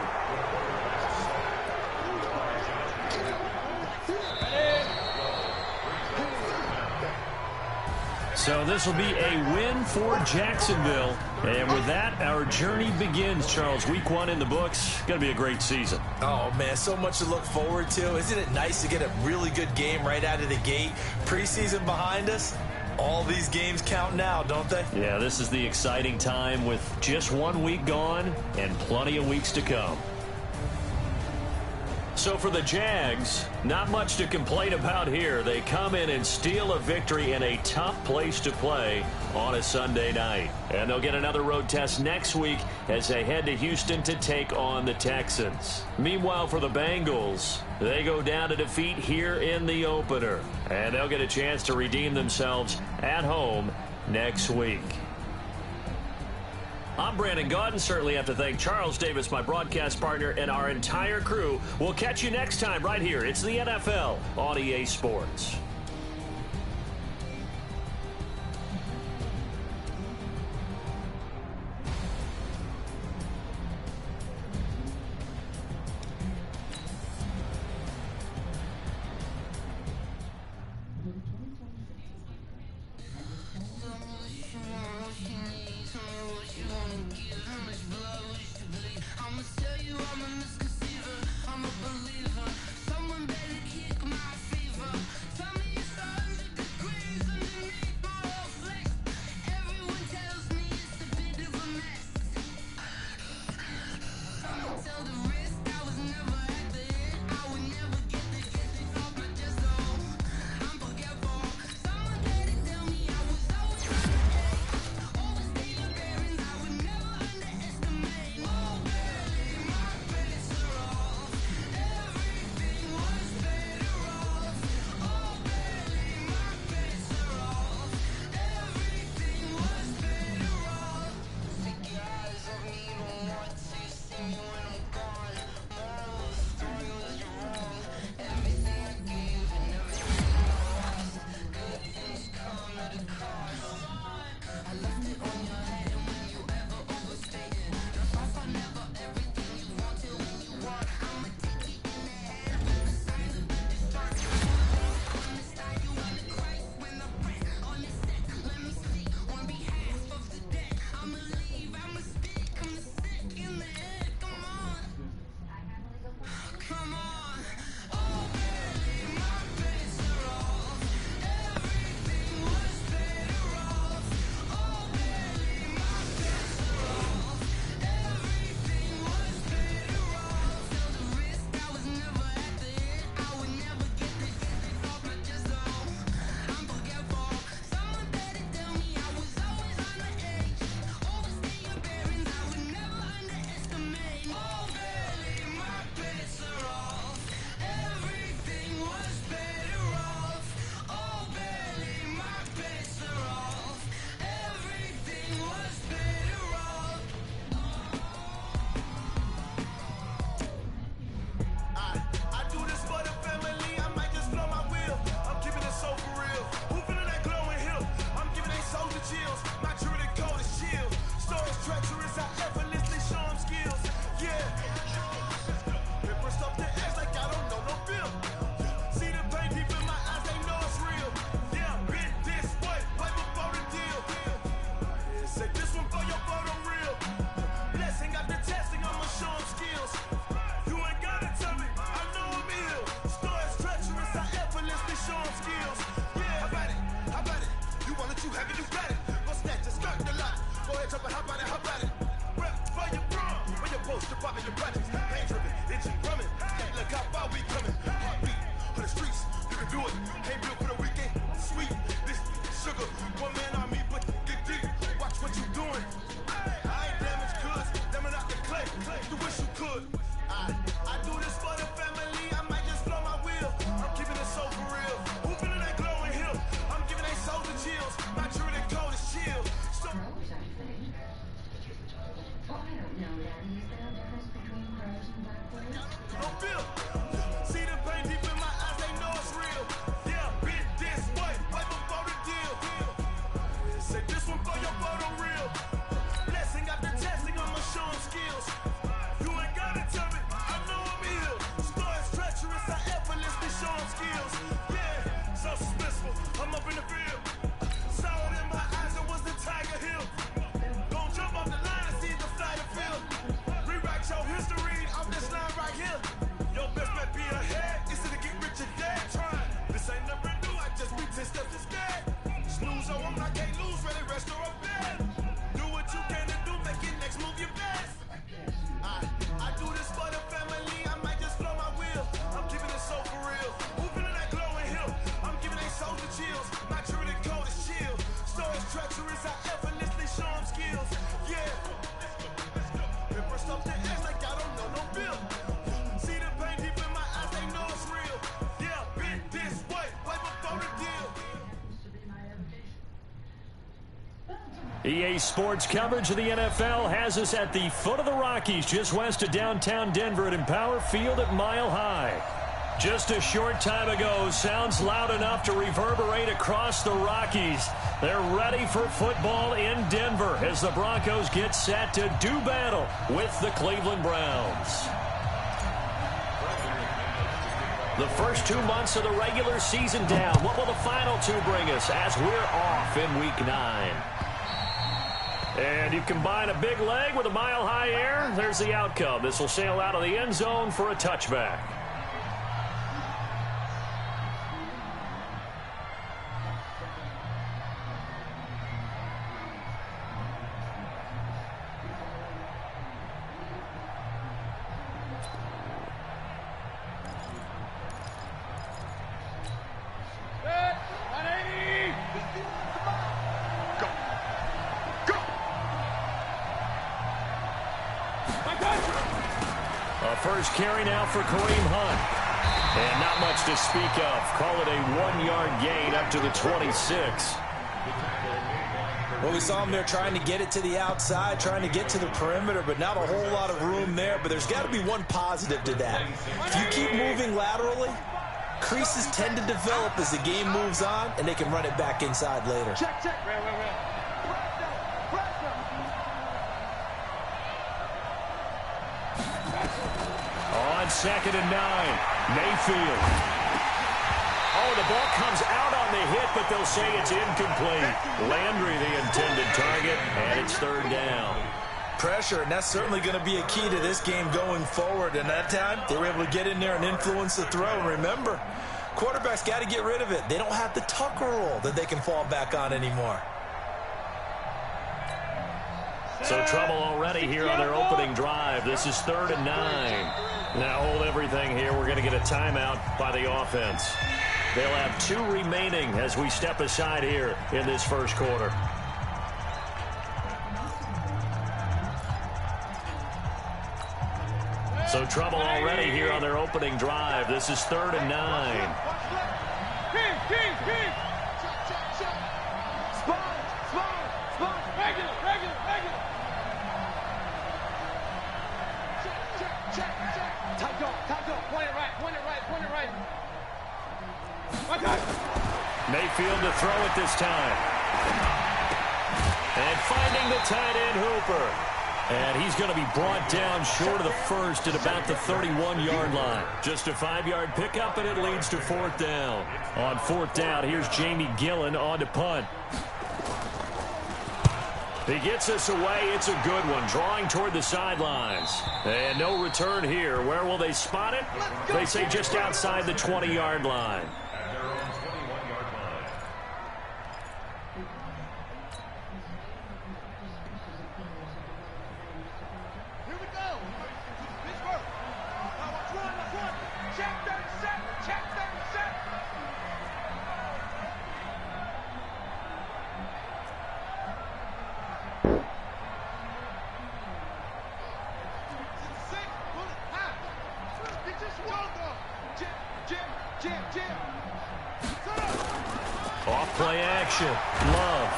So this will be a win for Jacksonville. And with that, our journey begins, Charles. Week 1 in the books. Going to be a great season. Oh, man, so much to look forward to. Isn't it nice to get a really good game right out of the gate? Preseason behind us. All these games count now, don't they? Yeah, this is the exciting time with just 1 week gone and plenty of weeks to come. So for the Jags, not much to complain about here. They come in and steal a victory in a tough place to play on a Sunday night. And they'll get another road test next week as they head to Houston to take on the Texans. Meanwhile, for the Bengals, they go down to defeat here in the opener. And they'll get a chance to redeem themselves at home next week. I'm Brandon Gaudin. Certainly have to thank Charles Davis, my broadcast partner, and our entire crew. We'll catch you next time right here. It's the NFL on EA Sports. steps instead. Snooze, oh, I can't lose, ready, rest or I'm dead. Do what you can to do, make it next move your best. I do this for the family, I might just blow my wheel. I'm keeping it so for real. Moving in that glowing hill, I'm giving they souls the chills. My true the cold is chill. Stories treacherous, I effortlessly show them skills. Yeah. Ripper stuff the edge like I don't know no bill. See the pain deep in my eyes, they know it's real. Yeah, been this way before the deal. EA Sports coverage of the NFL has us at the foot of the Rockies, just west of downtown Denver at Empower Field at Mile High. Just a short time ago, sounds loud enough to reverberate across the Rockies. They're ready for football in Denver as the Broncos get set to do battle with the Cleveland Browns. The first 2 months of the regular season down. What will the final 2 bring us as we're off in Week 9? And you combine a big leg with a mile-high air, there's the outcome. This will sail out of the end zone for a touchback. First carry now for Kareem Hunt. And not much to speak of. Call it a 1-yard gain up to the 26. Well, we saw him there trying to get it to the outside, trying to get to the perimeter, but not a whole lot of room there. But there's got to be one positive to that. If you keep moving laterally, creases tend to develop as the game moves on, and they can run it back inside later. Check. On 2nd and 9, Mayfield. Oh, the ball comes out on the hit, but they'll say it's incomplete. Landry, the intended target, and it's 3rd down. Pressure, and that's certainly going to be a key to this game going forward. And that time, they were able to get in there and influence the throw. And remember, quarterbacks got to get rid of it. They don't have the Tucker rule that they can fall back on anymore. So trouble already here on their opening drive. This is 3rd and 9. Now hold everything here. We're going to get a timeout by the offense. They'll have 2 remaining as we step aside here in this first quarter. So trouble already here on their opening drive. This is 3rd and 9. Mayfield to throw it this time. And finding the tight end Hooper. And he's going to be brought down short of the first at about the 31-yard line. Just a 5-yard pickup, and it leads to 4th down. On 4th down, here's Jamie Gillen on to punt. He gets us away. It's a good one, drawing toward the sidelines. And no return here. Where will they spot it? They say just outside the 20-yard line. Off-play action. Love.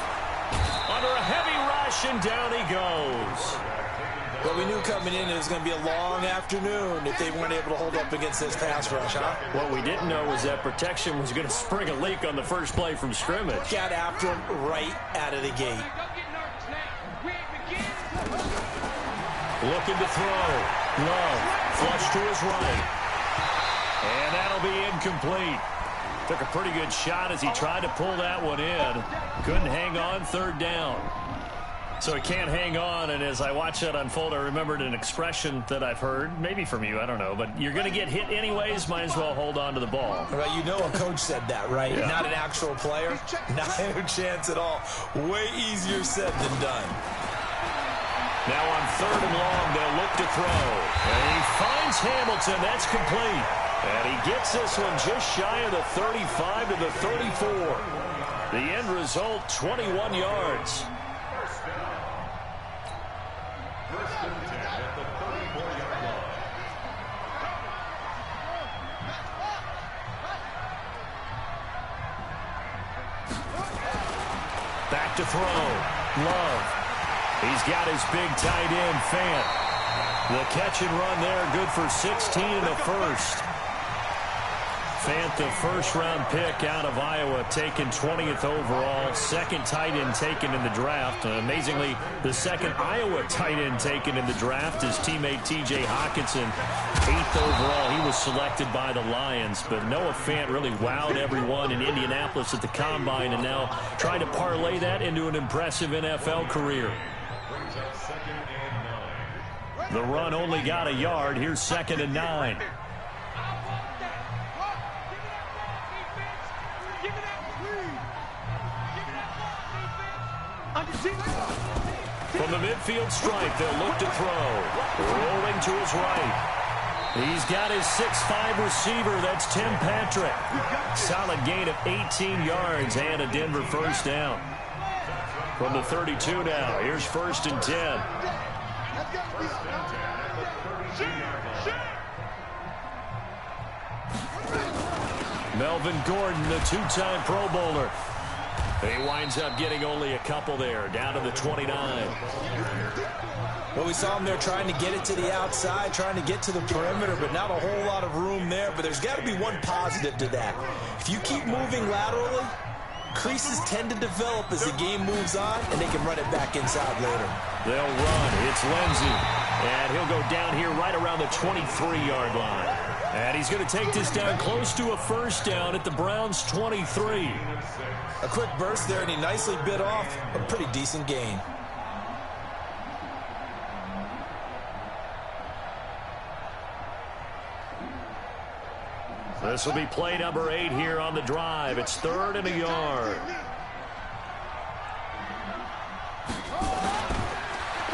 Under a heavy rush, and down he goes. Well, we knew coming in it was going to be a long afternoon if they weren't able to hold up against this pass rush, huh? What we didn't know was that protection was going to spring a leak on the first play from scrimmage. Got after him right out of the gate. Looking to throw. Love. Flush to his right. And that'll be incomplete. Took a pretty good shot as he tried to pull that one in. Couldn't hang on. 3rd down. So he can't hang on, and as I watch that unfold, I remembered an expression that I've heard, maybe from you, I don't know, but you're going to get hit anyways, might as well hold on to the ball. Well, you know a coach said that, right? Yeah. Not an actual player. Not a chance at all. Way easier said than done. Now on 3rd and long, they'll look to throw. And he finds Hamilton. That's complete. And he gets this one just shy of the 35 to the 34. The end result, 21 yards. First and 10 at the 34-yard line. Back to throw. Love. He's got his big tight end, Fant. The catch and run there, good for 16 in the first. Fant, the first-round pick out of Iowa, taken 20th overall. Second tight end taken in the draft. Amazingly, the second Iowa tight end taken in the draft is teammate T.J. Hawkinson. 8th overall, he was selected by the Lions. But Noah Fant really wowed everyone in Indianapolis at the Combine and now trying to parlay that into an impressive NFL career. Brings up 2nd and 9. The run only got a yard. Here's 2nd and 9. From the midfield stripe, they'll look to throw. Rolling to his right. He's got his 6'5 receiver. That's Tim Patrick. Solid gain of 18 yards and a Denver first down. From the 32 now, here's 1st and 10. Melvin Gordon, the two-time Pro Bowler. He winds up getting only a couple there, down to the 29. Well, we saw him there trying to get it to the outside, trying to get to the perimeter, but not a whole lot of room there. But there's got to be one positive to that. If you keep moving laterally, creases tend to develop as the game moves on, and they can run it back inside later. They'll run. It's Lindsey. And he'll go down here right around the 23-yard line. And he's going to take this down close to a first down at the Browns' 23. A quick burst there, and he nicely bit off a pretty decent gain. This will be play number 8 here on the drive. It's 3rd and a yard.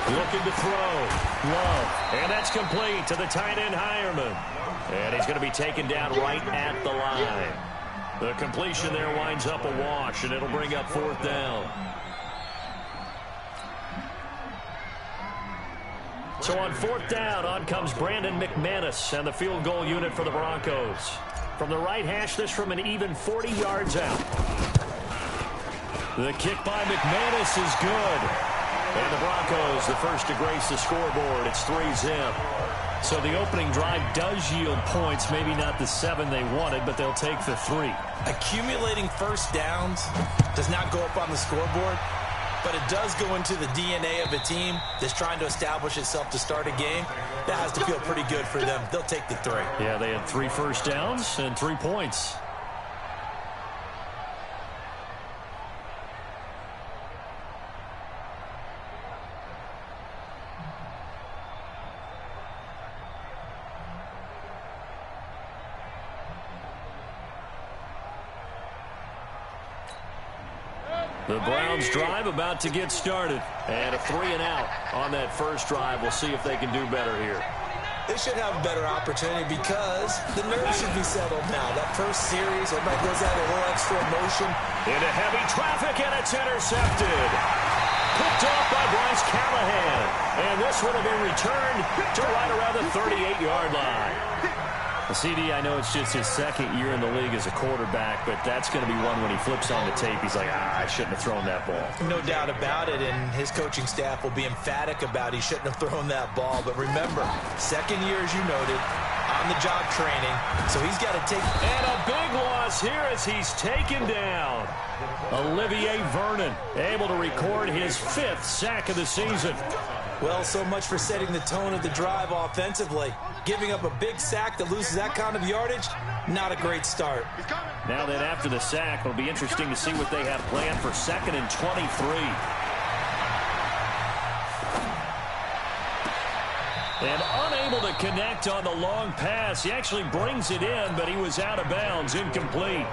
Looking to throw. Love. And that's complete to the tight end, Hireman. And he's going to be taken down right at the line. The completion there winds up a wash, and it'll bring up 4th down. So on 4th down, on comes Brandon McManus and the field goal unit for the Broncos. From the right hash, this from an even 40 yards out. The kick by McManus is good. And the Broncos, the first to grace the scoreboard. It's 3-zip. So the opening drive does yield points, maybe not the 7 they wanted, but they'll take the 3. Accumulating first downs does not go up on the scoreboard, but it does go into the DNA of a team that's trying to establish itself to start a game. That has to feel pretty good for them. They'll take the 3. Yeah, they had 3 first downs and 3 points. The Browns drive about to get started. And a 3 and out on that first drive. We'll see if they can do better here. They should have a better opportunity because the nerves should be settled now. That first series, everybody goes out a little extra emotion. Into heavy traffic, and it's intercepted. Picked off by Bryce Callahan. And this would have been returned to right around the 38-yard line. CD, I know it's just his 2nd year in the league as a quarterback, but that's going to be one when he flips on the tape, he's like, I shouldn't have thrown that ball. No doubt about it, and his coaching staff will be emphatic about he shouldn't have thrown that ball. But remember, 2nd year, as you noted, on-the-job training, so he's got to take... And a big loss here as he's taken down. Olivier Vernon able to record his 5th sack of the season. Well, so much for setting the tone of the drive offensively. Giving up a big sack that loses that kind of yardage, not a great start. Now that after the sack, it'll be interesting to see what they have planned for 2nd and 23. And unable to connect on the long pass. He actually brings it in, but he was out of bounds, incomplete.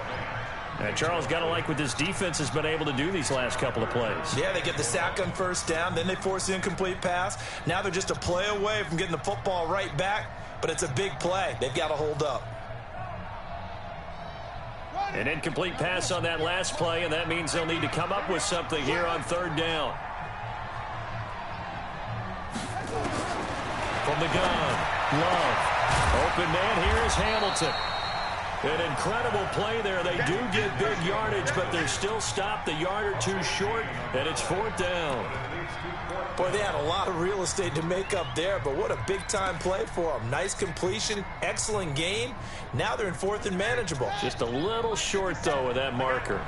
And Charles, got to like what this defense has been able to do these last couple of plays. Yeah, they get the sack on first down, then they force the incomplete pass. Now they're just a play away from getting the football right back, but it's a big play. They've got to hold up. An incomplete pass on that last play, and that means they'll need to come up with something here on third down. From the gun, Love. Open man here is Hamilton. An incredible play there. They do get big yardage, but they're still stopped a yard or two short, and it's fourth down. Boy, they had a lot of real estate to make up there, but what a big-time play for them. Nice completion, excellent gain. Now they're in fourth and manageable. Just a little short, though, with that marker.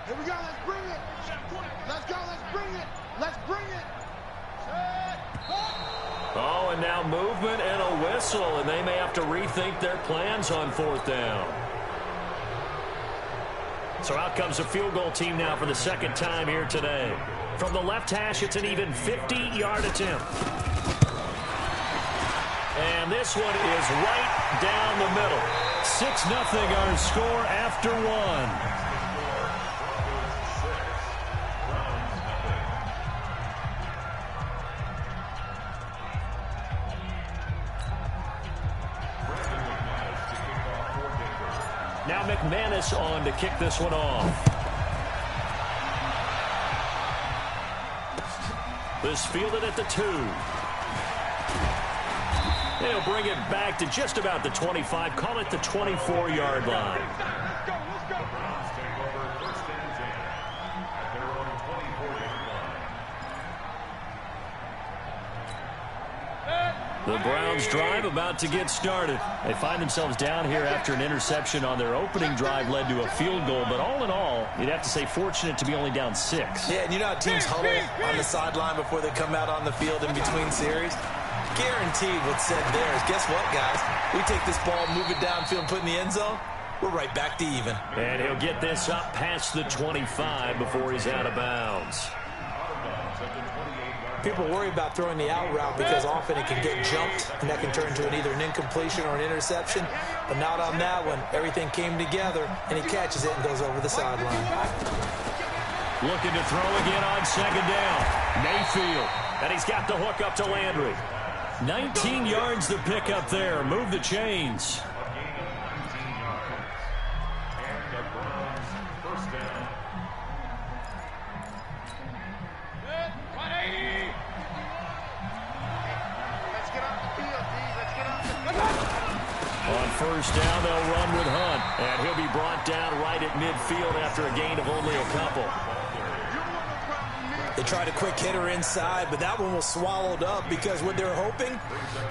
Here we go, let's bring it. Let's go, let's bring it. Let's bring it. Oh, and now movement and a whistle, and they may have to rethink their plans on fourth down. So out comes the field goal team now for the second time here today. From the left hash, it's an even 50-yard attempt. And this one is right down the middle. 6-0 our score after one. Now McManus on to kick this one off. This fielded at the 2. They'll bring it back to just about the 25. Call it the 24-yard line. The Browns drive about to get started. They find themselves down here after an interception on their opening drive led to a field goal. But all in all, you'd have to say fortunate to be only down 6. Yeah, and you know how teams huddle on the sideline before they come out on the field in between series? Guaranteed what's said there is, guess what, guys? We take this ball, move it downfield, and put it in the end zone, we're right back to even. And he'll get this up past the 25 before he's out of bounds. People worry about throwing the out route because often it can get jumped, and that can turn into either an incompletion or an interception. But not on that one. Everything came together, and he catches it and goes over the sideline. Looking to throw again on second down. Mayfield. And he's got the hook up to Landry. 19 yards to pick up there. Move the chains. On first down, they'll run with Hunt. And he'll be brought down right at midfield after a gain of only a couple. They tried a quick hitter inside, but that one was swallowed up because what they're hoping,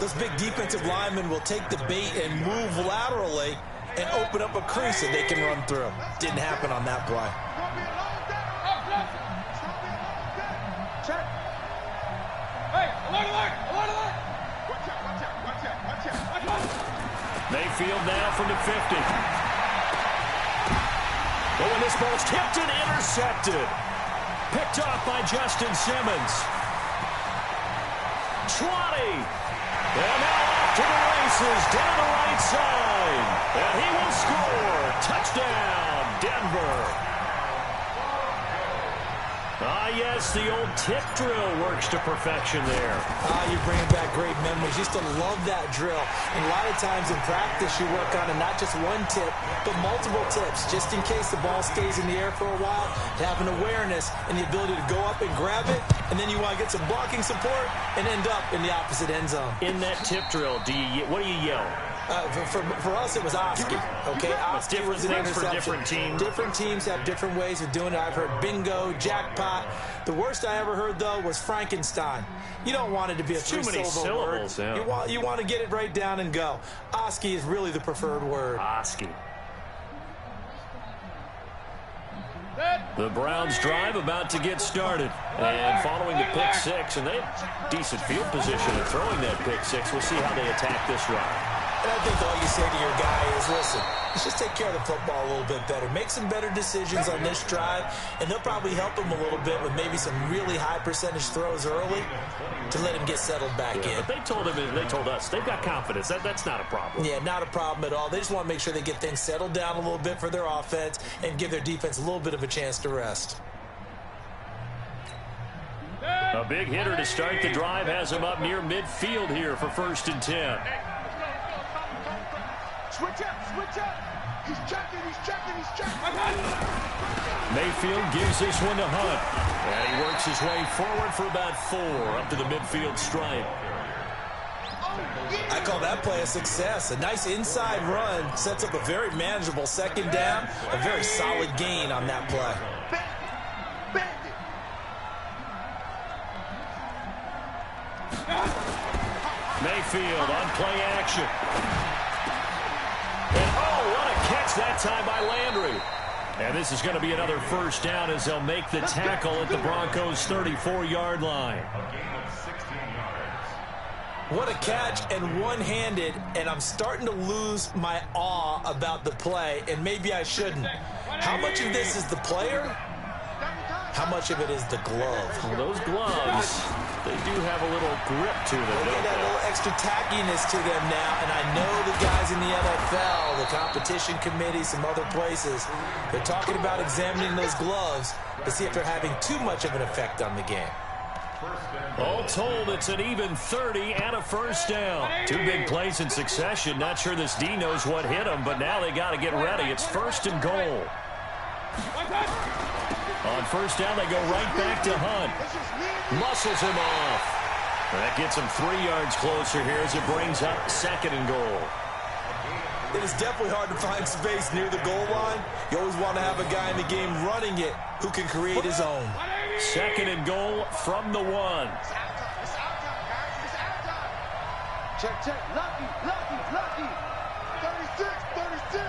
those big defensive linemen will take the bait and move laterally and open up a crease that they can run through. Didn't happen on that play. Mayfield now from the 50. Oh, and this ball's tipped and intercepted. Picked off by Justin Simmons. 20. And now off to the races down the right side. And he will score. Touchdown, Denver. Ah, yes, the old tip drill works to perfection there. You're bringing back great memories. Used to love that drill. And a lot of times in practice, you work on it, not just one tip, but multiple tips, just in case the ball stays in the air for a while, to have an awareness and the ability to go up and grab it, and then you want to get some blocking support and end up in the opposite end zone. In that tip drill, what do you yell? For us, it was Oski. Okay, Oski was an interception. For different teams. Different teams have different ways of doing it. I've heard bingo, jackpot. The worst I ever heard, though, was Frankenstein. You don't want it to be a three-syllable word. Yeah. You want to get it right down and go. Oski is really the preferred word. Oski. The Browns drive about to get started. And following the pick six, and they have decent field position in throwing that pick six. We'll see how they attack this run. And I think all you say to your guy is, listen, let's just take care of the football a little bit better. Make some better decisions on this drive, and they'll probably help him a little bit with maybe some really high percentage throws early to let him get settled back in. But they told us, they've got confidence. That's not a problem. Yeah, not a problem at all. They just want to make sure they get things settled down a little bit for their offense and give their defense a little bit of a chance to rest. A big hitter to start the drive has him up near midfield here for 1st and 10. Switch up. He's checking. Mayfield gives this one to Hunt. And he works his way forward for about 4 up to the midfield stripe. I call that play a success. A nice inside run sets up a very manageable 2nd down. A very solid gain on that play. Mayfield on play action. And what a catch that time by Landry. And this is going to be another 1st down as they'll make the tackle at the Broncos' 34-yard line. What a catch, and one-handed, and I'm starting to lose my awe about the play, and maybe I shouldn't. How much of this is the player? How much of it is the glove? Well, those gloves, they do have a little grip to them. They got a little extra tackiness to them now, and I know the guys in the NFL, the competition committee, some other places, they're talking about examining those gloves to see if they're having too much of an effect on the game. All told, it's an even 30 and a 1st down. 2 big plays in succession. Not sure this D knows what hit him, but now they got to get ready. It's 1st and goal. On 1st down, they go right back to Hunt. Muscles him off. That gets him 3 yards closer here as it brings up 2nd and goal. It is definitely hard to find space near the goal line. You always want to have a guy in the game running it who can create his own. 2nd and goal from the 1. It's out time, guys. It's out time. Check. Lucky. 36.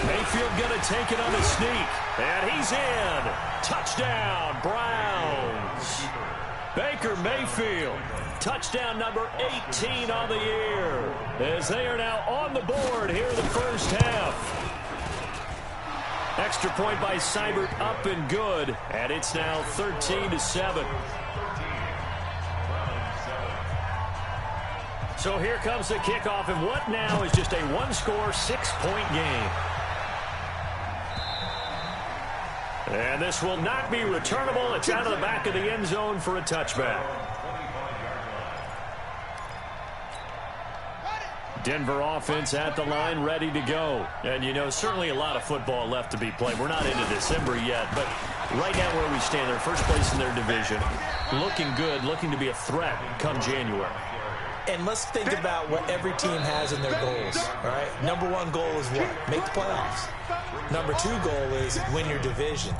Mayfield going to take it on a sneak. And he's in. Touchdown, Browns. Baker Mayfield. Touchdown number 18 on the year. As they are now on the board here in the 1st half. Extra point by Seibert up and good. And it's now 13-7. So here comes the kickoff, and what now is just a 1-score, 6-point game. And this will not be returnable. It's out of the back of the end zone for a touchback. Denver offense at the line, ready to go. And, you know, certainly a lot of football left to be played. We're not into December yet, but right now where we stand, they're first place in their division. Looking good, looking to be a threat come January. And let's think about what every team has in their goals, all right? Number 1 goal is what? Make the playoffs. Number 2 goal is win your division.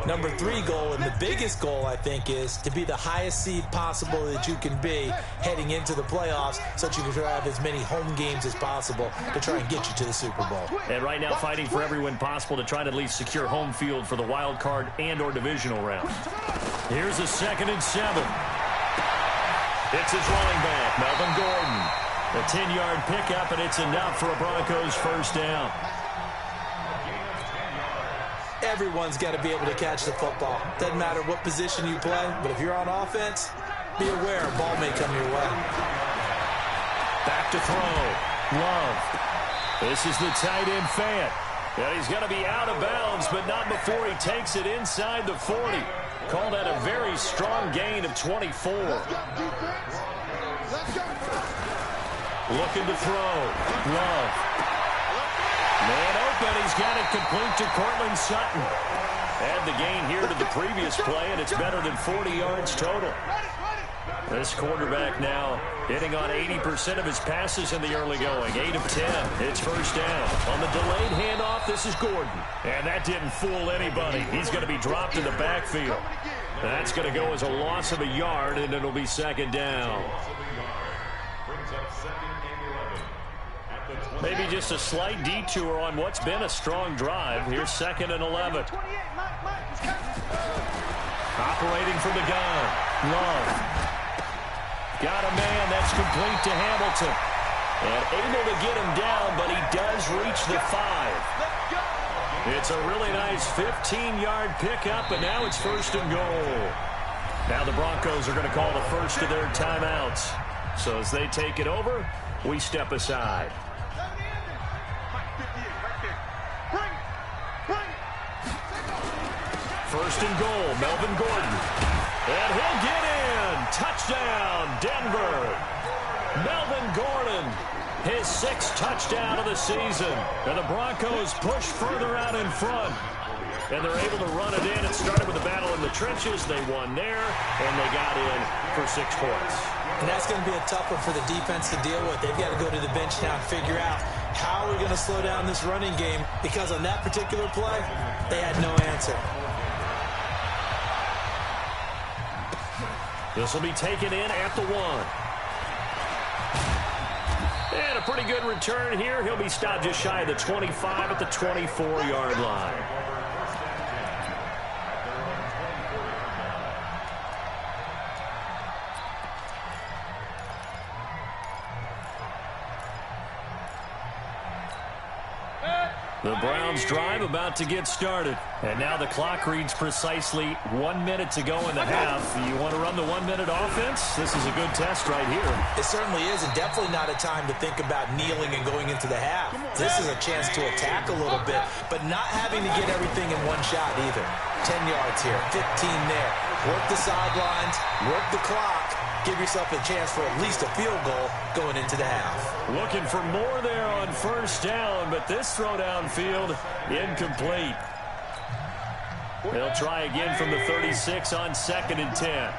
Number 3 goal, and the biggest goal, I think, is to be the highest seed possible that you can be heading into the playoffs so that you can have as many home games as possible to try and get you to the Super Bowl. And right now fighting for every win possible to try to at least secure home field for the wild card and or divisional round. Here's a 2nd and 7. It's his running back, Melvin Gordon. A 10-yard pickup, and it's enough for a Broncos 1st down. Everyone's got to be able to catch the football. Doesn't matter what position you play, but if you're on offense, be aware a ball may come your way. Back to throw. Love. This is the tight end Fant. And he's going to be out of bounds, but not before he takes it inside the 40. Called that a very strong gain of 24. Looking to throw. Love. Man open. He's got it complete to Cortland Sutton. Add the gain here to the previous play, and it's better than 40 yards total. This quarterback now hitting on 80% of his passes in the early going. 8 of 10. It's 1st down. On the delayed handoff, this is Gordon. And that didn't fool anybody. He's going to be dropped in the backfield. That's going to go as a loss of a yard, and it'll be 2nd down. Maybe just a slight detour on what's been a strong drive. Here's 2nd and 11. Operating from the gun. Love. Got a man that's complete to Hamilton. And able to get him down, but he does reach the 5. It's a really nice 15-yard pickup, and now it's 1st and goal. Now the Broncos are going to call the first of their timeouts. So as they take it over, we step aside. First and goal, Melvin Gordon. And he'll get in. Touchdown, Denver. Melvin Gordon, his 6th touchdown of the season. And the Broncos push further out in front. And they're able to run it in. It started with a battle in the trenches. They won there, and they got in for 6 points. And that's going to be a tough one for the defense to deal with. They've got to go to the bench now and figure out how we're going to slow down this running game, because on that particular play, they had no answer. This will be taken in at the 1. And a pretty good return here. He'll be stopped just shy of the 25 at the 24-yard line. The Browns drive about to get started. And now the clock reads precisely 1 minute to go in the half. You want to run the 1-minute offense? This is a good test right here. It certainly is, and definitely not a time to think about kneeling and going into the half. This is a chance to attack a little bit, but not having to get everything in one shot either. 10 yards here, 15 there. Work the sidelines, work the clock. Give yourself a chance for at least a field goal going into the half. Looking for more there on 1st down, but this throw downfield incomplete. They'll try again from the 36 on 2nd and 10.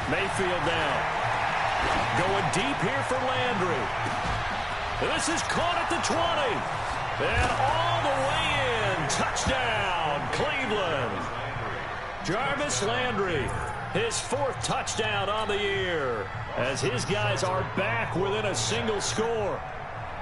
Mayfield down. Going deep here for Landry. This is caught at the 20. And all the way in. Touchdown, Cleveland. Jarvis Landry, his 4th touchdown on the year, as his guys are back within a single score.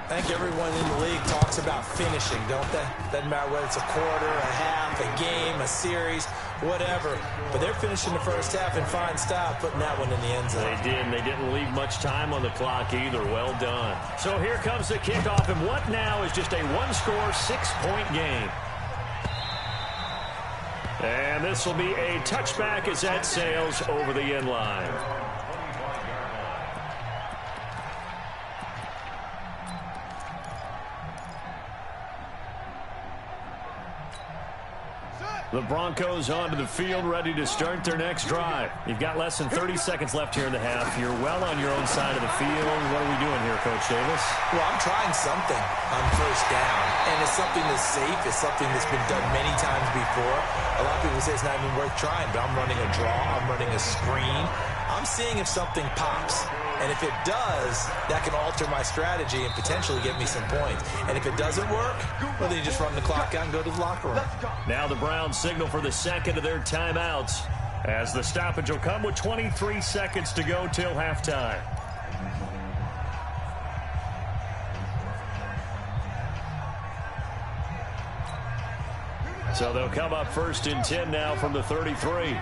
I think everyone in the league talks about finishing, don't they? Doesn't matter whether it's a quarter, a half, a game, a series, whatever. But they're finishing the first half in fine style, putting that one in the end zone. They did, and they didn't leave much time on the clock either. Well done. So here comes the kickoff, and what now is just a 1-score, 6-point game. And this will be a touchback as that sails over the end line. The Broncos onto the field, ready to start their next drive. You've got less than 30 seconds left here in the half. You're well on your own side of the field. What are we doing here, Coach Davis? Well, I'm trying something on 1st down, and it's something that's safe. It's something that's been done many times before. A lot of people say it's not even worth trying, but I'm running a draw. I'm running a screen. I'm seeing if something pops. And if it does, that can alter my strategy and potentially get me some points. And if it doesn't work, well, then you just run the clock out and go to the locker room. Now the Browns signal for the 2nd of their timeouts, as the stoppage will come with 23 seconds to go till halftime. So they'll come up 1st and 10 now from the 33.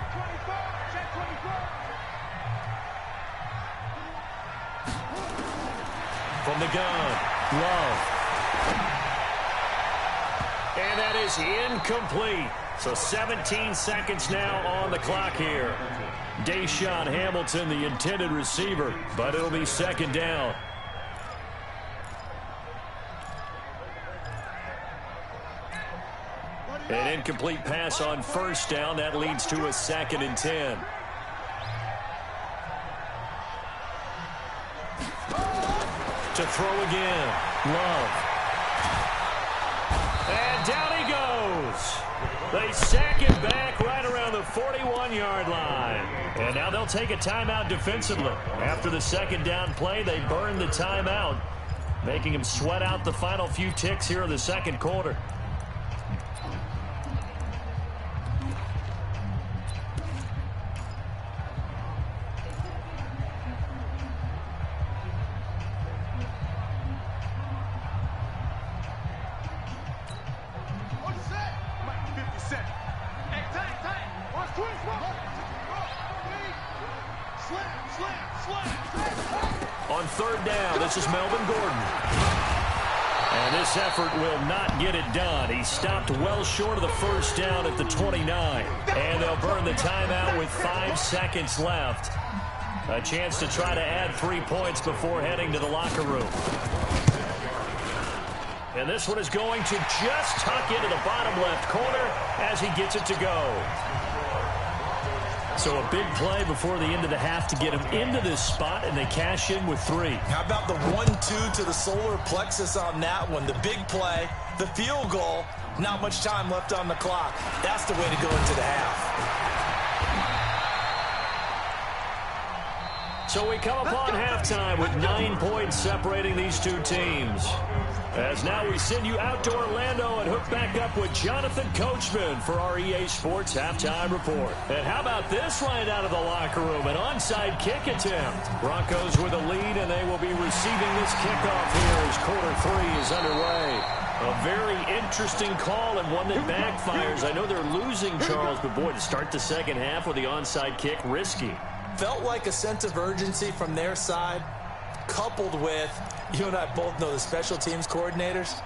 From the gun, Love. And that is incomplete. So 17 seconds now on the clock here. Deshaun Hamilton, the intended receiver, but it'll be 2nd down. An incomplete pass on 1st down. That leads to a 2nd and 10. To throw again. Love. And down he goes. They sack him back right around the 41-yard line. And now they'll take a timeout defensively. After the 2nd down play, they burn the timeout, making him sweat out the final few ticks here in the 2nd quarter. On third down, this is Melvin Gordon. And this effort will not get it done. He stopped well short of the first down at the 29. And they'll burn the timeout with 5 seconds left. A chance to try to add 3 points before heading to the locker room. And this one is going to just tuck into the bottom left corner as he gets it to go. So a big play before the end of the half to get him into this spot, and they cash in with 3. How about the 1-2 to the solar plexus on that one? The big play, the field goal, not much time left on the clock. That's the way to go into the half. So we come upon halftime with 9 points separating these two teams. As now we send you out to Orlando and hook back up with Jonathan Coachman for our EA Sports Halftime Report. And how about this right out of the locker room? An onside kick attempt. Broncos with a lead, and they will be receiving this kickoff here as quarter 3 is underway. A very interesting call and one that backfires. I know they're losing, Charles, but boy, to start the second half with the onside kick, risky. Felt like a sense of urgency from their side, coupled with, you and I both know the special teams coordinators,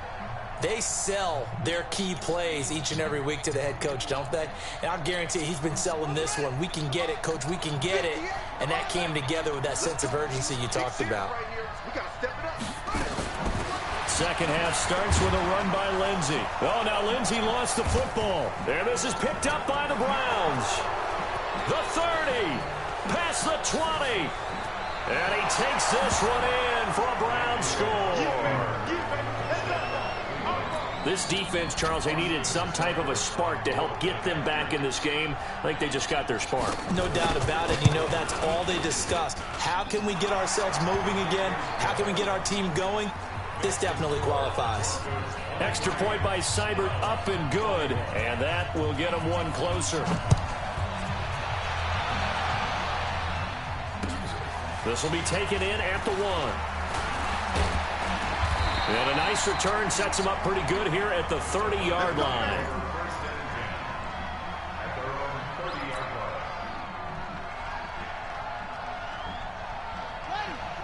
they sell their key plays each and every week to the head coach, don't they? And I'll guarantee he's been selling this one. We can get it, coach, we can get it. And that came together with that sense of urgency you talked about. Second half starts with a run by Lindsey. Oh, now Lindsey lost the football. And this is picked up by the Browns. The 30. Past the 20. And he takes this one in for a Browns score. This defense, Charles, they needed some type of a spark to help get them back in this game. I think they just got their spark. No doubt about it. You know, that's all they discussed. How can we get ourselves moving again? How can we get our team going? This definitely qualifies. Extra point by Seibert, up and good. And that will get them one closer. This will be taken in at the 1. And a nice return sets him up pretty good here at the 30-yard line.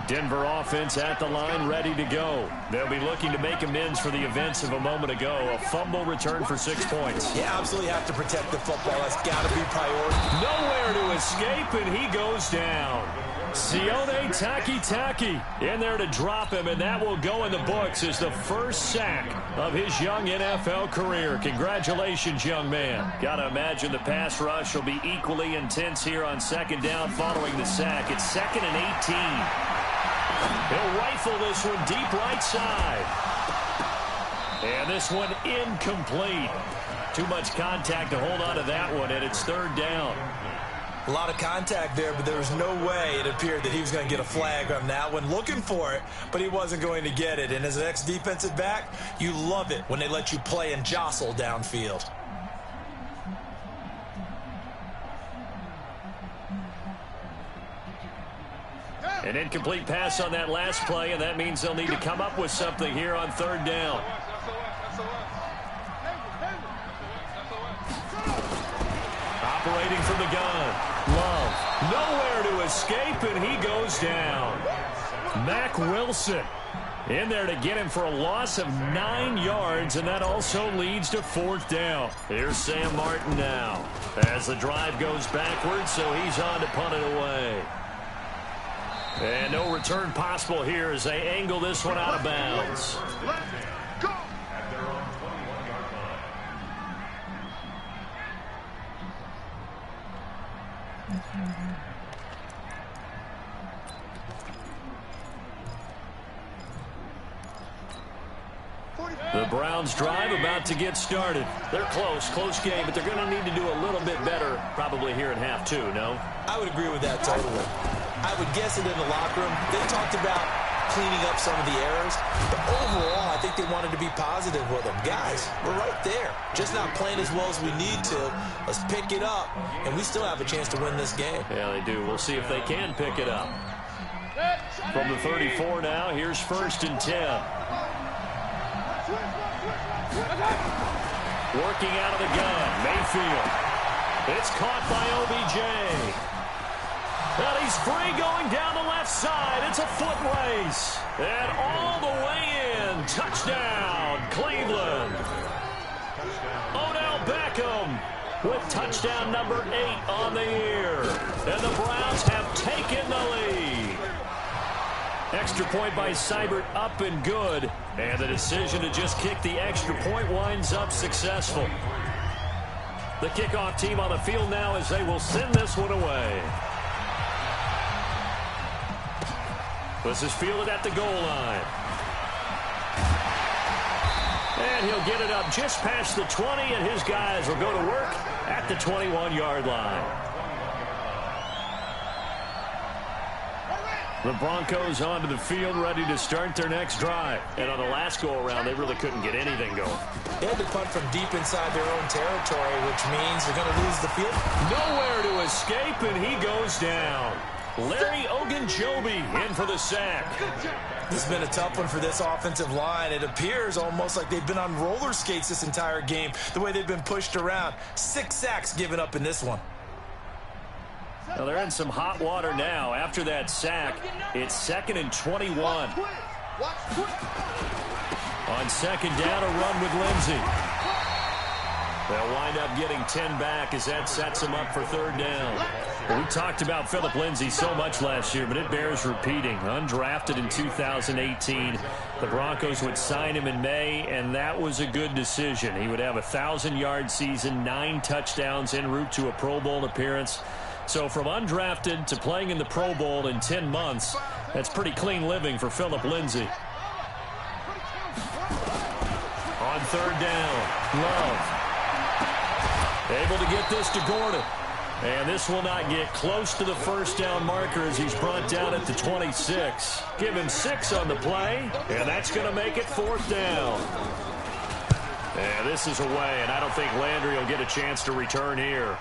Denver offense at the line, ready to go. They'll be looking to make amends for the events of a moment ago. A fumble return for 6 points. You absolutely have to protect the football. That's got to be priority. Nowhere to escape, and he goes down. Sione Takitaki in there to drop him, and that will go in the books as the first sack of his young NFL career. Congratulations, young man. Gotta imagine the pass rush will be equally intense here on second down following the sack. It's 2nd and 18. He'll rifle this one deep right side. And this one incomplete. Too much contact to hold on to that one, and it's 3rd down. A lot of contact there, but there was no way it appeared that he was going to get a flag on that one. Looking for it, but he wasn't going to get it. And as an ex-defensive back, you love it when they let you play and jostle downfield. An incomplete pass on that last play, and that means they'll need to come up with something here on 3rd down. Operating from the gun. Love. Nowhere to escape, and he goes down. Mack Wilson in there to get him for a loss of 9 yards, and that also leads to 4th down. Here's Sam Martin now as the drive goes backwards, so he's on to punt it away. And no return possible here as they angle this one out of bounds. Let's go! The Browns drive about to get started. They're close game, but they're going to need to do a little bit better probably here in half 2, no? I would agree with that totally. I would guess it in the locker room. They talked about cleaning up some of the errors, but overall, I think they wanted to be positive with them. Guys, we're right there. Just not playing as well as we need to. Let's pick it up, and we still have a chance to win this game. Yeah, they do. We'll see if they can pick it up. From the 34 now, here's 1st and 10. Working out of the gun, Mayfield. It's caught by OBJ. And he's free going down the left side. It's a foot race. And all the way in. Touchdown, Cleveland. Odell Beckham with touchdown number 8 on the year. And the Browns have taken the lead. Extra point by Seibert up and good. And the decision to just kick the extra point winds up successful. The kickoff team on the field now as they will send this one away. This is fielded at the goal line. And he'll get it up just past the 20, and his guys will go to work at the 21-yard line. The Broncos onto the field, ready to start their next drive. And on the last go-around, they really couldn't get anything going. They had to punt from deep inside their own territory, which means they're going to lose the field. Nowhere to escape, and he goes down. Larry Ogunjobi in for the sack. This has been a tough one for this offensive line. It appears almost like they've been on roller skates this entire game, the way they've been pushed around. 6 sacks given up in this one. Well, they're in some hot water now. After that sack, it's 2nd and 21. On second down, a run with Lindsey. They'll wind up getting 10 back as that sets them up for 3rd down. Well, we talked about Philip Lindsey so much last year, but it bears repeating. Undrafted in 2018. The Broncos would sign him in May, and that was a good decision. He would have a 1,000-yard season, 9 touchdowns en route to a Pro Bowl appearance. So from undrafted to playing in the Pro Bowl in 10 months, that's pretty clean living for Philip Lindsey. On 3rd down, Love. Able to get this to Gordon. And this will not get close to the 1st down marker as he's brought down at the 26. Give him 6 on the play, and that's going to make it 4th down. And this is away, and I don't think Landry will get a chance to return here.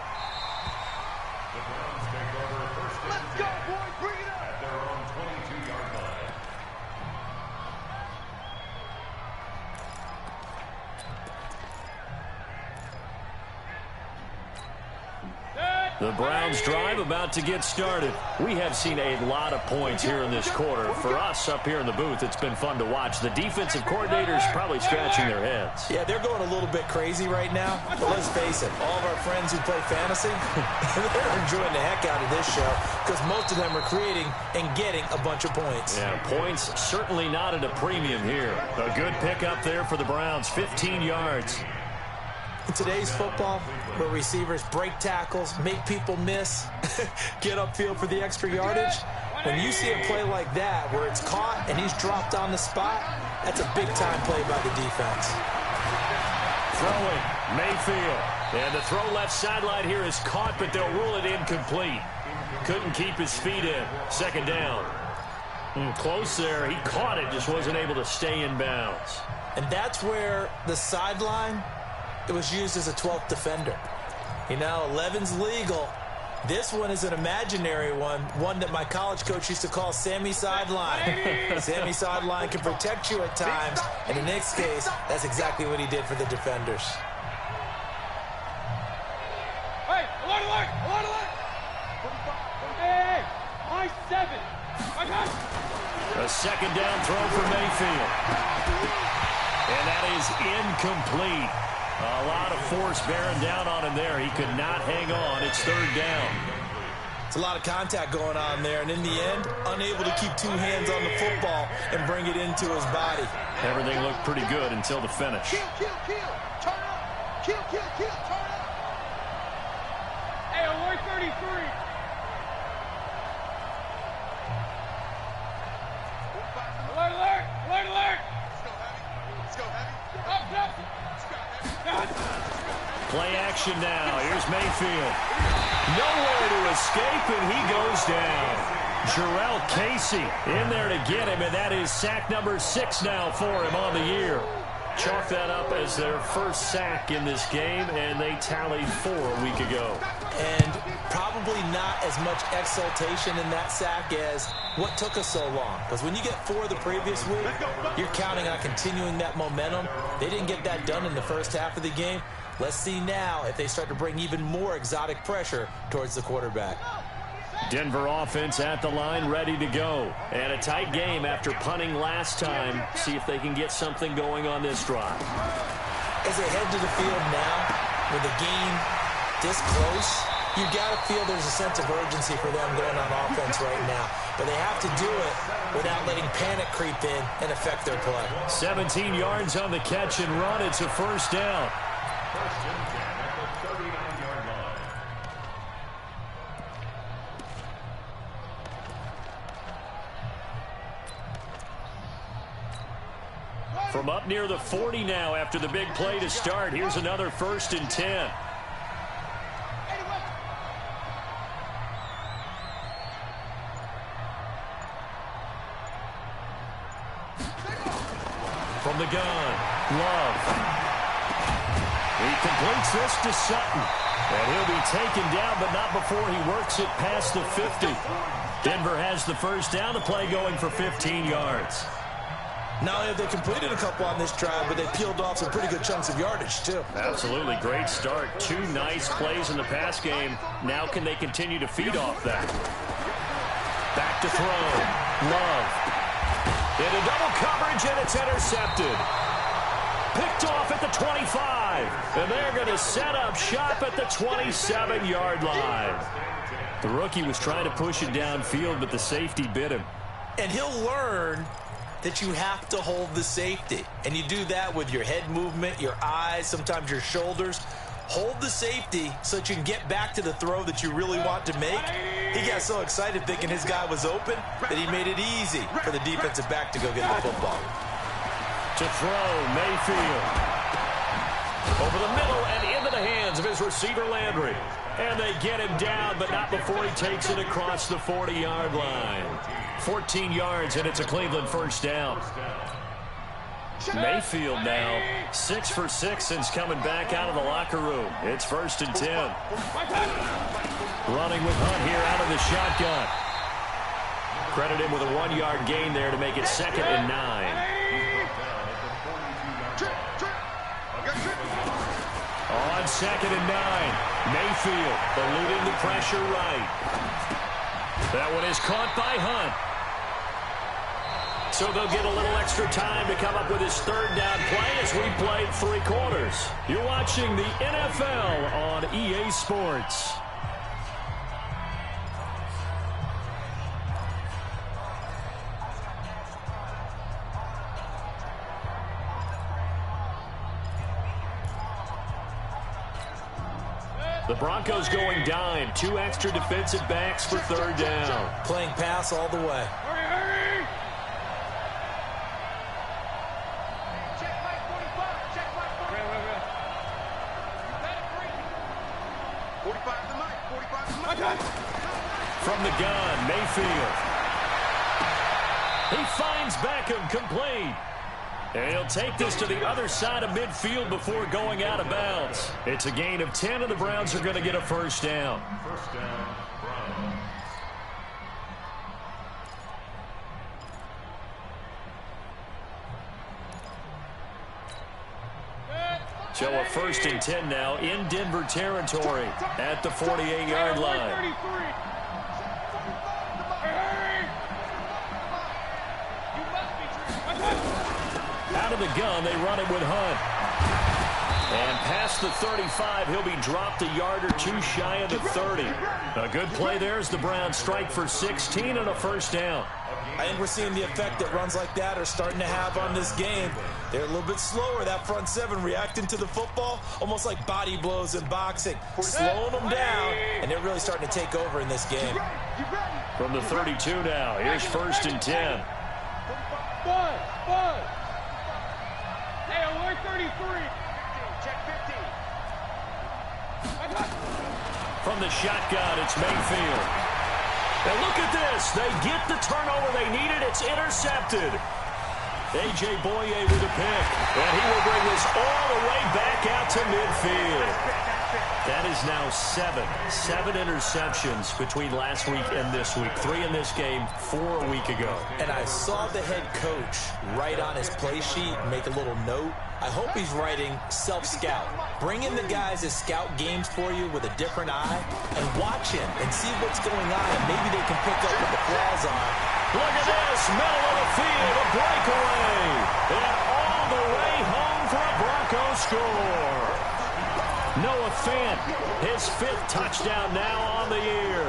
The Browns drive about to get started. We have seen a lot of points here in this quarter. For us up here in the booth, it's been fun to watch. The defensive coordinators probably scratching their heads. Yeah, they're going a little bit crazy right now. But let's face it, all of our friends who play fantasy, they're enjoying the heck out of this show because most of them are creating and getting a bunch of points. Yeah, points certainly not at a premium here. A good pickup there for the Browns, 15 yards. In today's football, where receivers break tackles, make people miss, get upfield for the extra yardage, when you see a play like that where it's caught and he's dropped on the spot, that's a big-time play by the defense. Throwing, Mayfield. And the throw left sideline here is caught, but they'll rule it incomplete. Couldn't keep his feet in. 2nd down. Close there. He caught it, just wasn't able to stay in bounds. And that's where the sideline, it was used as a 12th defender. You know, 11's legal. This one is an imaginary one that my college coach used to call Sammy Sideline. Sammy Sideline can protect you at times, and in this case, that's exactly what he did for the defenders. Hey, alert, alert, alert, alert! Hey, I 7. I got it. A 2nd down throw for Mayfield. And that is incomplete. A lot of force bearing down on him there. He could not hang on. It's 3rd down. It's a lot of contact going on there, and in the end, unable to keep 2 hands on the football and bring it into his body. Everything looked pretty good until the finish. Kill, kill, kill. Turn up. Kill, kill, kill. Turn up. Hey, alert 33. Alert, alert, alert, alert. Let's go, heavy. Up, up. Play action now. Here's Mayfield. Nowhere to escape, and he goes down. Jarrell Casey in there to get him, and that is sack number 6 now for him on the year. Chalk that up as their first sack in this game, and they tallied 4 a week ago. And probably not as much exultation in that sack as what took us so long. Because when you get 4 the previous week, you're counting on continuing that momentum. They didn't get that done in the first half of the game. Let's see now if they start to bring even more exotic pressure towards the quarterback. Denver offense at the line, ready to go. And a tight game after punting last time. See if they can get something going on this drive. As they head to the field now, with the game this close, you've got to feel there's a sense of urgency for them going on offense right now. But they have to do it without letting panic creep in and affect their play. 17 yards on the catch and run. It's a first down. First and 10 at the 39-yard line. From up near the 40 now after the big play to start. Here's another first and 10. From the gun, Love. He completes this to Sutton. And he'll be taken down, but not before he works it past the 50. Denver has the first down, the play going for 15 yards. Not only have they completed a couple on this drive, but they peeled off some pretty good chunks of yardage, too. Absolutely. Great start. 2 nice plays in the pass game. Now can they continue to feed off that? Back to throw. Love. Into double coverage, and it's intercepted. Picked off at the 25. And they're going to set up shop at the 27-yard line. The rookie was trying to push it downfield, but the safety bit him. And he'll learn that you have to hold the safety. And you do that with your head movement, your eyes, sometimes your shoulders. Hold the safety so that you can get back to the throw that you really want to make. He got so excited thinking his guy was open that he made it easy for the defensive back to go get the football. To throw, Mayfield. Over the middle and into the hands of his receiver, Landry. And they get him down, but not before he takes it across the 40-yard line. 14 yards, and it's a Cleveland first down. Mayfield now 6 for 6 since coming back out of the locker room. It's first and 10. Running with Hunt here out of the shotgun. Credit him with a 1-yard gain there to make it 2nd and 9. On 2nd and 9, Mayfield eluding the pressure right. That one is caught by Hunt. So they'll get a little extra time to come up with his 3rd down play as we played 3 quarters. You're watching the NFL on EA Sports. The Broncos going dime. 2 extra defensive backs for 3rd down. Playing pass all the way. From the gun, Mayfield. He finds Beckham, complete. And he'll take this to the other side of midfield before going out of bounds. It's a gain of 10, and the Browns are going to get a first down. First down, Browns. So a first and 10 now in Denver territory at the 48-yard line. Out of the gun, they run it with Hunt. And past the 35, he'll be dropped a yard or 2 shy of the 30. A good play there as the Browns strike for 16 and a first down. I think we're seeing the effect that runs like that are starting to have on this game. They're a little bit slower, that front 7, reacting to the football, almost like body blows in boxing, slowing them down, and they're really starting to take over in this game. From the 32 now, here's first and 10. Hey, alert 33. Check 15. From the shotgun, it's Mayfield. And look at this. They get the turnover they needed. It's intercepted. A.J. Boye with a pick. And he will bring this all the way back out to midfield. That is now 7 interceptions between last week and this week. 3 in this game, 4 a week ago. And I saw the head coach write on his play sheet, make a little note I hope he's writing self-scout. Bring in the guys that scout games for you with a different eye and watch him and see what's going on, and maybe they can pick up what the flaws are. Look at this, middle of the field, a breakaway, and all the way home for a Broncos score. Noah Fant, his 5th touchdown now on the year,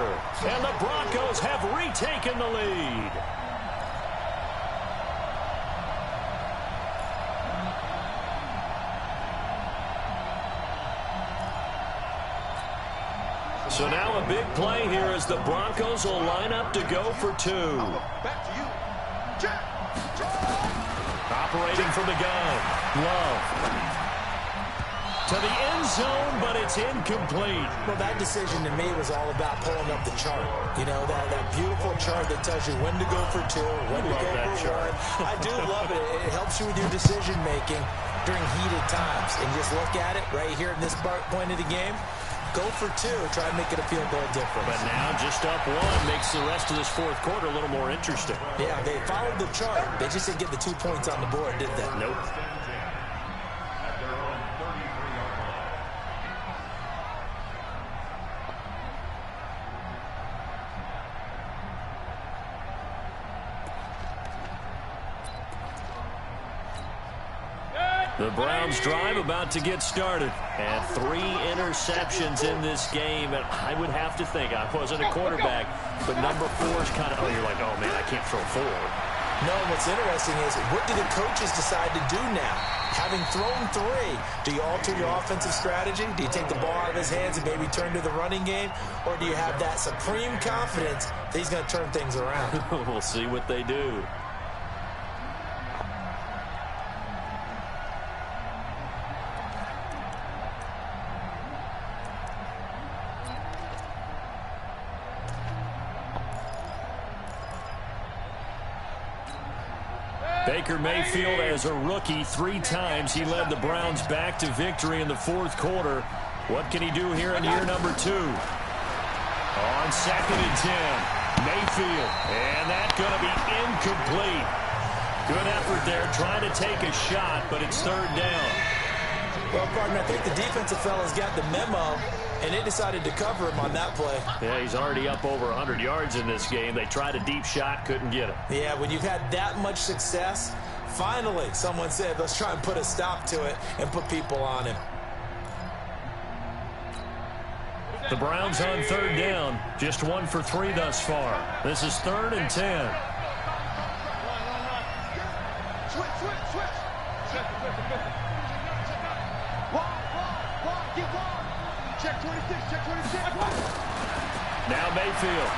and the Broncos have retaken the lead. So now a big play here as the Broncos will line up to go for 2. Back to you. Jack. Operating from the gun. Love. To the end zone, but it's incomplete. Well, that decision to me was all about pulling up the chart. You know, that beautiful chart that tells you when to go for 2, when to go for 1. I do love it. It helps you with your decision-making during heated times. And just look at it right here in this point of the game. Go for 2, try and make it a field goal difference. But now just up 1 makes the rest of this 4th quarter a little more interesting. Yeah, they followed the chart. They just didn't get the 2 points on the board, did they? Nope. The Browns drive about to get started. And 3 interceptions in this game. And I would have to think, I wasn't a quarterback, but number 4 is kind of, you're like, oh, man, I can't throw 4. No, what's interesting is, what do the coaches decide to do now? Having thrown 3, do you alter your offensive strategy? Do you take the ball out of his hands and maybe turn to the running game? Or do you have that supreme confidence that he's going to turn things around? We'll see what they do. Baker Mayfield, as a rookie, 3 times he led the Browns back to victory in the 4th quarter. What can he do here in year number 2? On 2nd and 10, Mayfield, and that's going to be incomplete. Good effort there, trying to take a shot, but it's 3rd down. Well, partner, I think the defensive fella's got the memo, and they decided to cover him on that play. Yeah, he's already up over 100 yards in this game. They tried a deep shot, couldn't get him. Yeah, when you've had that much success, finally someone said, let's try and put a stop to it and put people on him. The Browns on 3rd down, just 1 for 3 thus far. This is 3rd and 10. Check 26, check 26. Now Mayfield.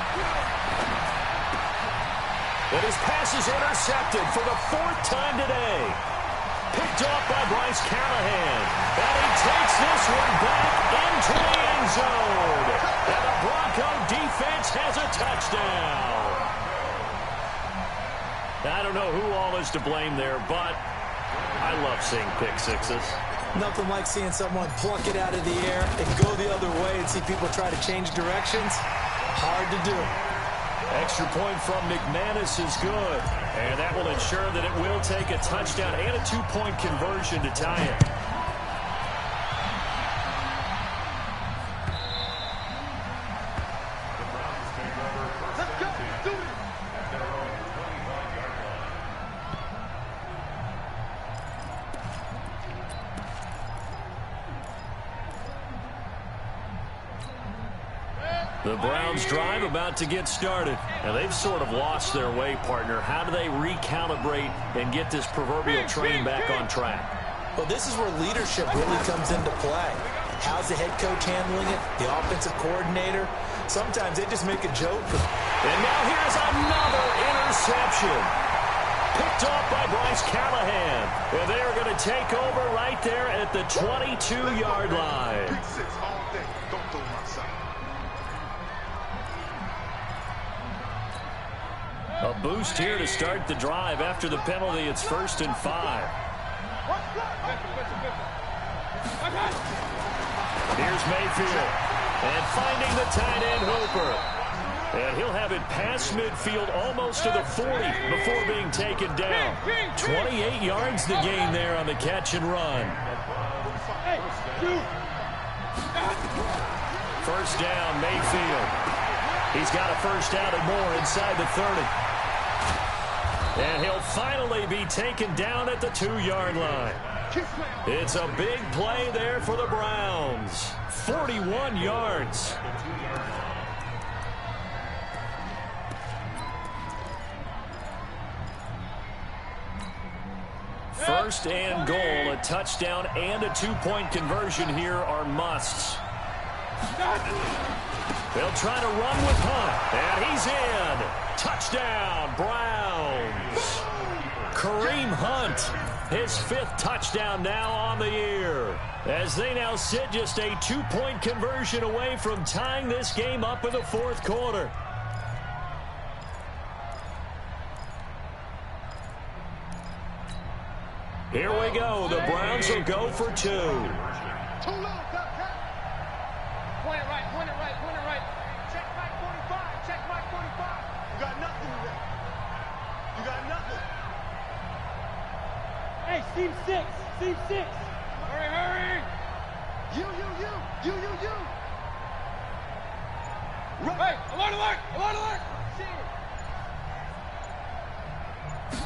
But his pass is intercepted for the 4th time today. Picked off by Bryce Callahan. And he takes this one back into the end zone. And the Bronco defense has a touchdown. I don't know who all is to blame there, but I love seeing pick sixes. Nothing like seeing someone pluck it out of the air and go the other way and see people try to change directions. Hard to do. Extra point from McManus is good. And that will ensure that it will take a touchdown and a 2-point conversion to tie it. Let's go. Do it. The Browns drive about to get started. Now they've sort of lost their way, partner. How do they recalibrate and get this proverbial train back on track? Well, this is where leadership really comes into play. How's the head coach handling it? The offensive coordinator? Sometimes they just make a joke. And now here's another interception. Picked off by Bryce Callahan. And they are going to take over right there at the 22-yard line. Pick 6 all day. Don't throw my side. A boost here to start the drive. After the penalty, it's 1st and 5. Here's Mayfield. And finding the tight end Hooper. And he'll have it past midfield almost to the 40 before being taken down. 28 yards the gain there on the catch and run. First down, Mayfield. He's got a first down and more inside the 30. And he'll finally be taken down at the 2-yard line. It's a big play there for the Browns. 41 yards. First and goal, a touchdown and a 2-point conversion here are musts. They'll try to run with Hunt, and he's in. Touchdown, Browns. Kareem Hunt, his 5th touchdown now on the year, as they now sit just a 2-point conversion away from tying this game up in the 4th quarter. Here we go. The Browns will go for 2. Point it right, point it right, point it right. Check Mike 45, check Mike 45. You got nothing with that. You got nothing. Hey, seam 6, seam 6. Hurry, hurry. You. Right. Hey, alert, alert, alert, alert.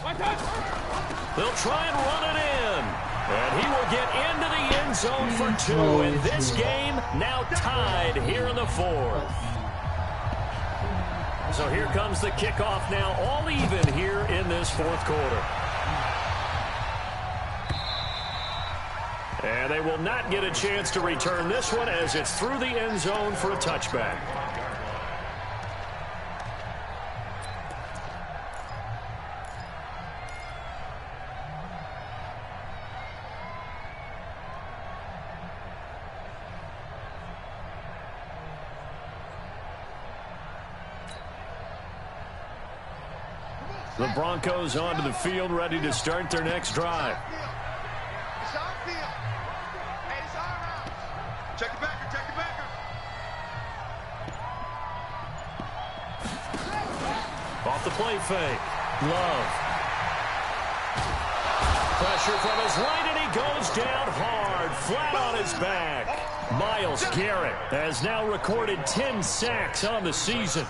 One touch. They'll try and run it in. And he will get into the end zone for 2. And this game now tied here in the 4th. So here comes the kickoff now, all even here in this 4th quarter. And they will not get a chance to return this one as it's through the end zone for a touchback. The Broncos onto the field, ready to start their next drive. It's our field. Hey, it's our house. Check it back, check it back. Off the play fake. Love. Pressure from his right, and he goes down hard, flat on his back. Myles Garrett has now recorded 10 sacks on the season.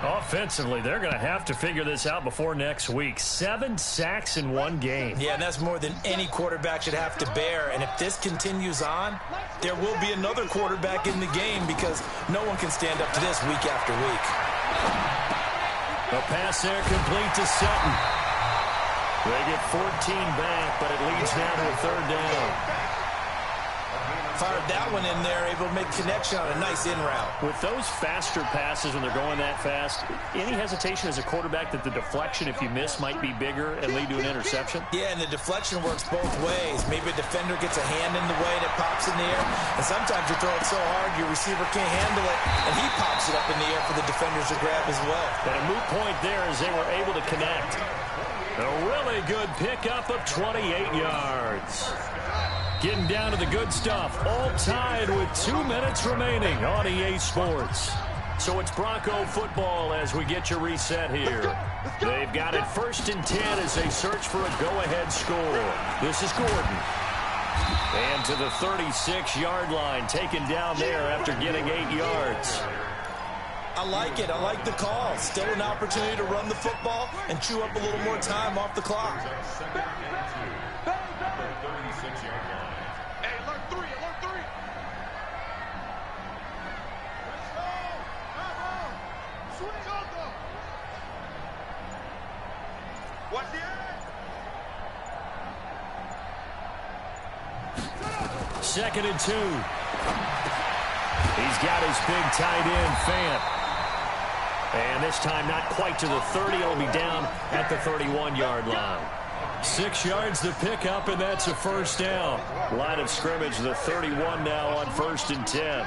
Offensively, they're going to have to figure this out before next week. 7 sacks in one game. Yeah, and that's more than any quarterback should have to bear. And if this continues on, there will be another quarterback in the game because no one can stand up to this week after week. The pass there complete to Sutton. They get 14 back, but it leads now to a 3rd down. Fired that one in there, able to make connection on a nice in route. With those faster passes when they're going that fast, any hesitation as a quarterback that the deflection, if you miss, might be bigger and lead to an interception? Yeah, and the deflection works both ways. Maybe a defender gets a hand in the way and it pops in the air. And sometimes you throw it so hard your receiver can't handle it, and he pops it up in the air for the defenders to grab as well. And a moot point there as they were able to connect. A really good pickup of 28 yards. Getting down to the good stuff, all tied with 2 minutes remaining on EA Sports. So it's Bronco football as we get your reset here. They've got it 1st and 10 as they search for a go-ahead score. This is Gordon. And to the 36-yard line, taken down there after getting 8 yards. I like it. I like the call. Still an opportunity to run the football and chew up a little more time off the clock. Second and 2. He's got his big tight end, Fant. And this time not quite to the 30. It'll be down at the 31-yard line. 6 yards to pick up, and that's a first down. Line of scrimmage, the 31 now on 1st and 10.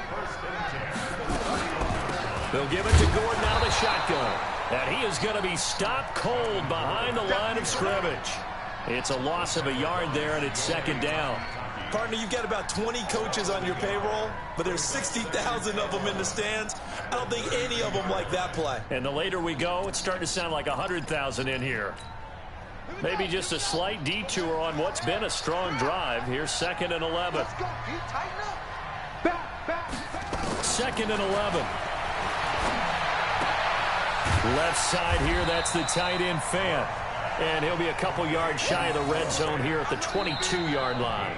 They'll give it to Gordon out of the shotgun. And he is going to be stopped cold behind the line of scrimmage. It's a loss of a yard there, and it's 2nd down. Partner, you've got about 20 coaches on your payroll, but there's 60,000 of them in the stands. I don't think any of them like that play. And the later we go, it's starting to sound like 100,000 in here. Maybe just a slight detour on what's been a strong drive. Here's 2nd and 11. Let's go. Can you tighten up? Back. 2nd and 11. Left side here, that's the tight end Fant. And he'll be a couple yards shy of the red zone here at the 22-yard line.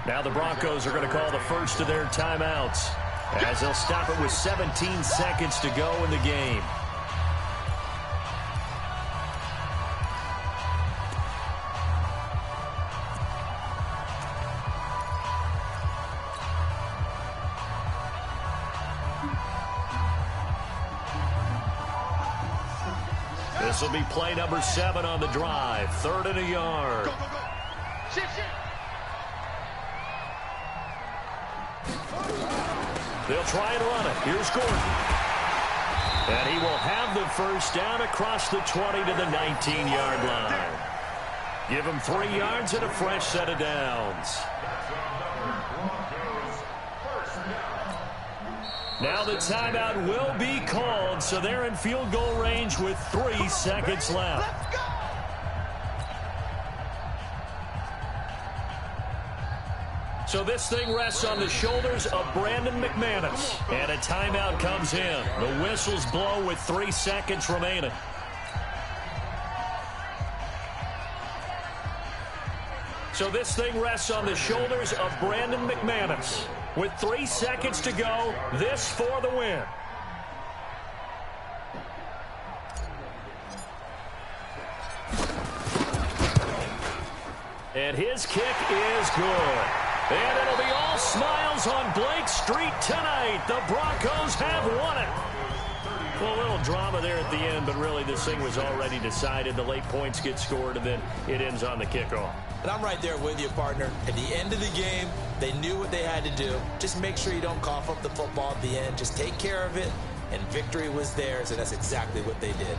Now the Broncos are going to call the first of their timeouts, as they'll stop it with 17 seconds to go in the game. This will be play number 7 on the drive. 3rd and a yard. Go. Shit. They'll try and run it. Here's Gordon. And he will have the first down across the 20 to the 19-yard line. Give him 3 yards and a fresh set of downs. Now the timeout will be called, so they're in field goal range with 3 seconds left. Let's go. So this thing rests on the shoulders of Brandon McManus. And a timeout comes in. The whistles blow with 3 seconds remaining. So this thing rests on the shoulders of Brandon McManus. With 3 seconds to go, this for the win. And his kick is good. And it'll be all smiles on Blake Street tonight. The Broncos have won it. Well, a little drama there at the end, but really this thing was already decided. The late points get scored, and then it ends on the kickoff. And I'm right there with you, partner. At the end of the game, they knew what they had to do. Just make sure you don't cough up the football at the end. Just take care of it, and victory was theirs, and that's exactly what they did.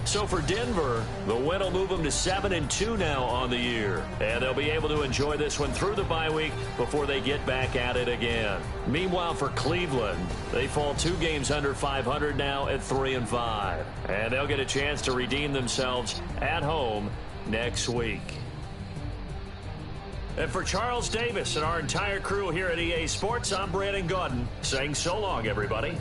So for Denver, the win will move them to 7-2 now on the year. And they'll be able to enjoy this one through the bye week before they get back at it again. Meanwhile, for Cleveland, they fall 2 games under 500 now at 3-5. And they'll get a chance to redeem themselves at home next week. And for Charles Davis and our entire crew here at EA Sports, I'm Brandon Gaudin saying so long, everybody.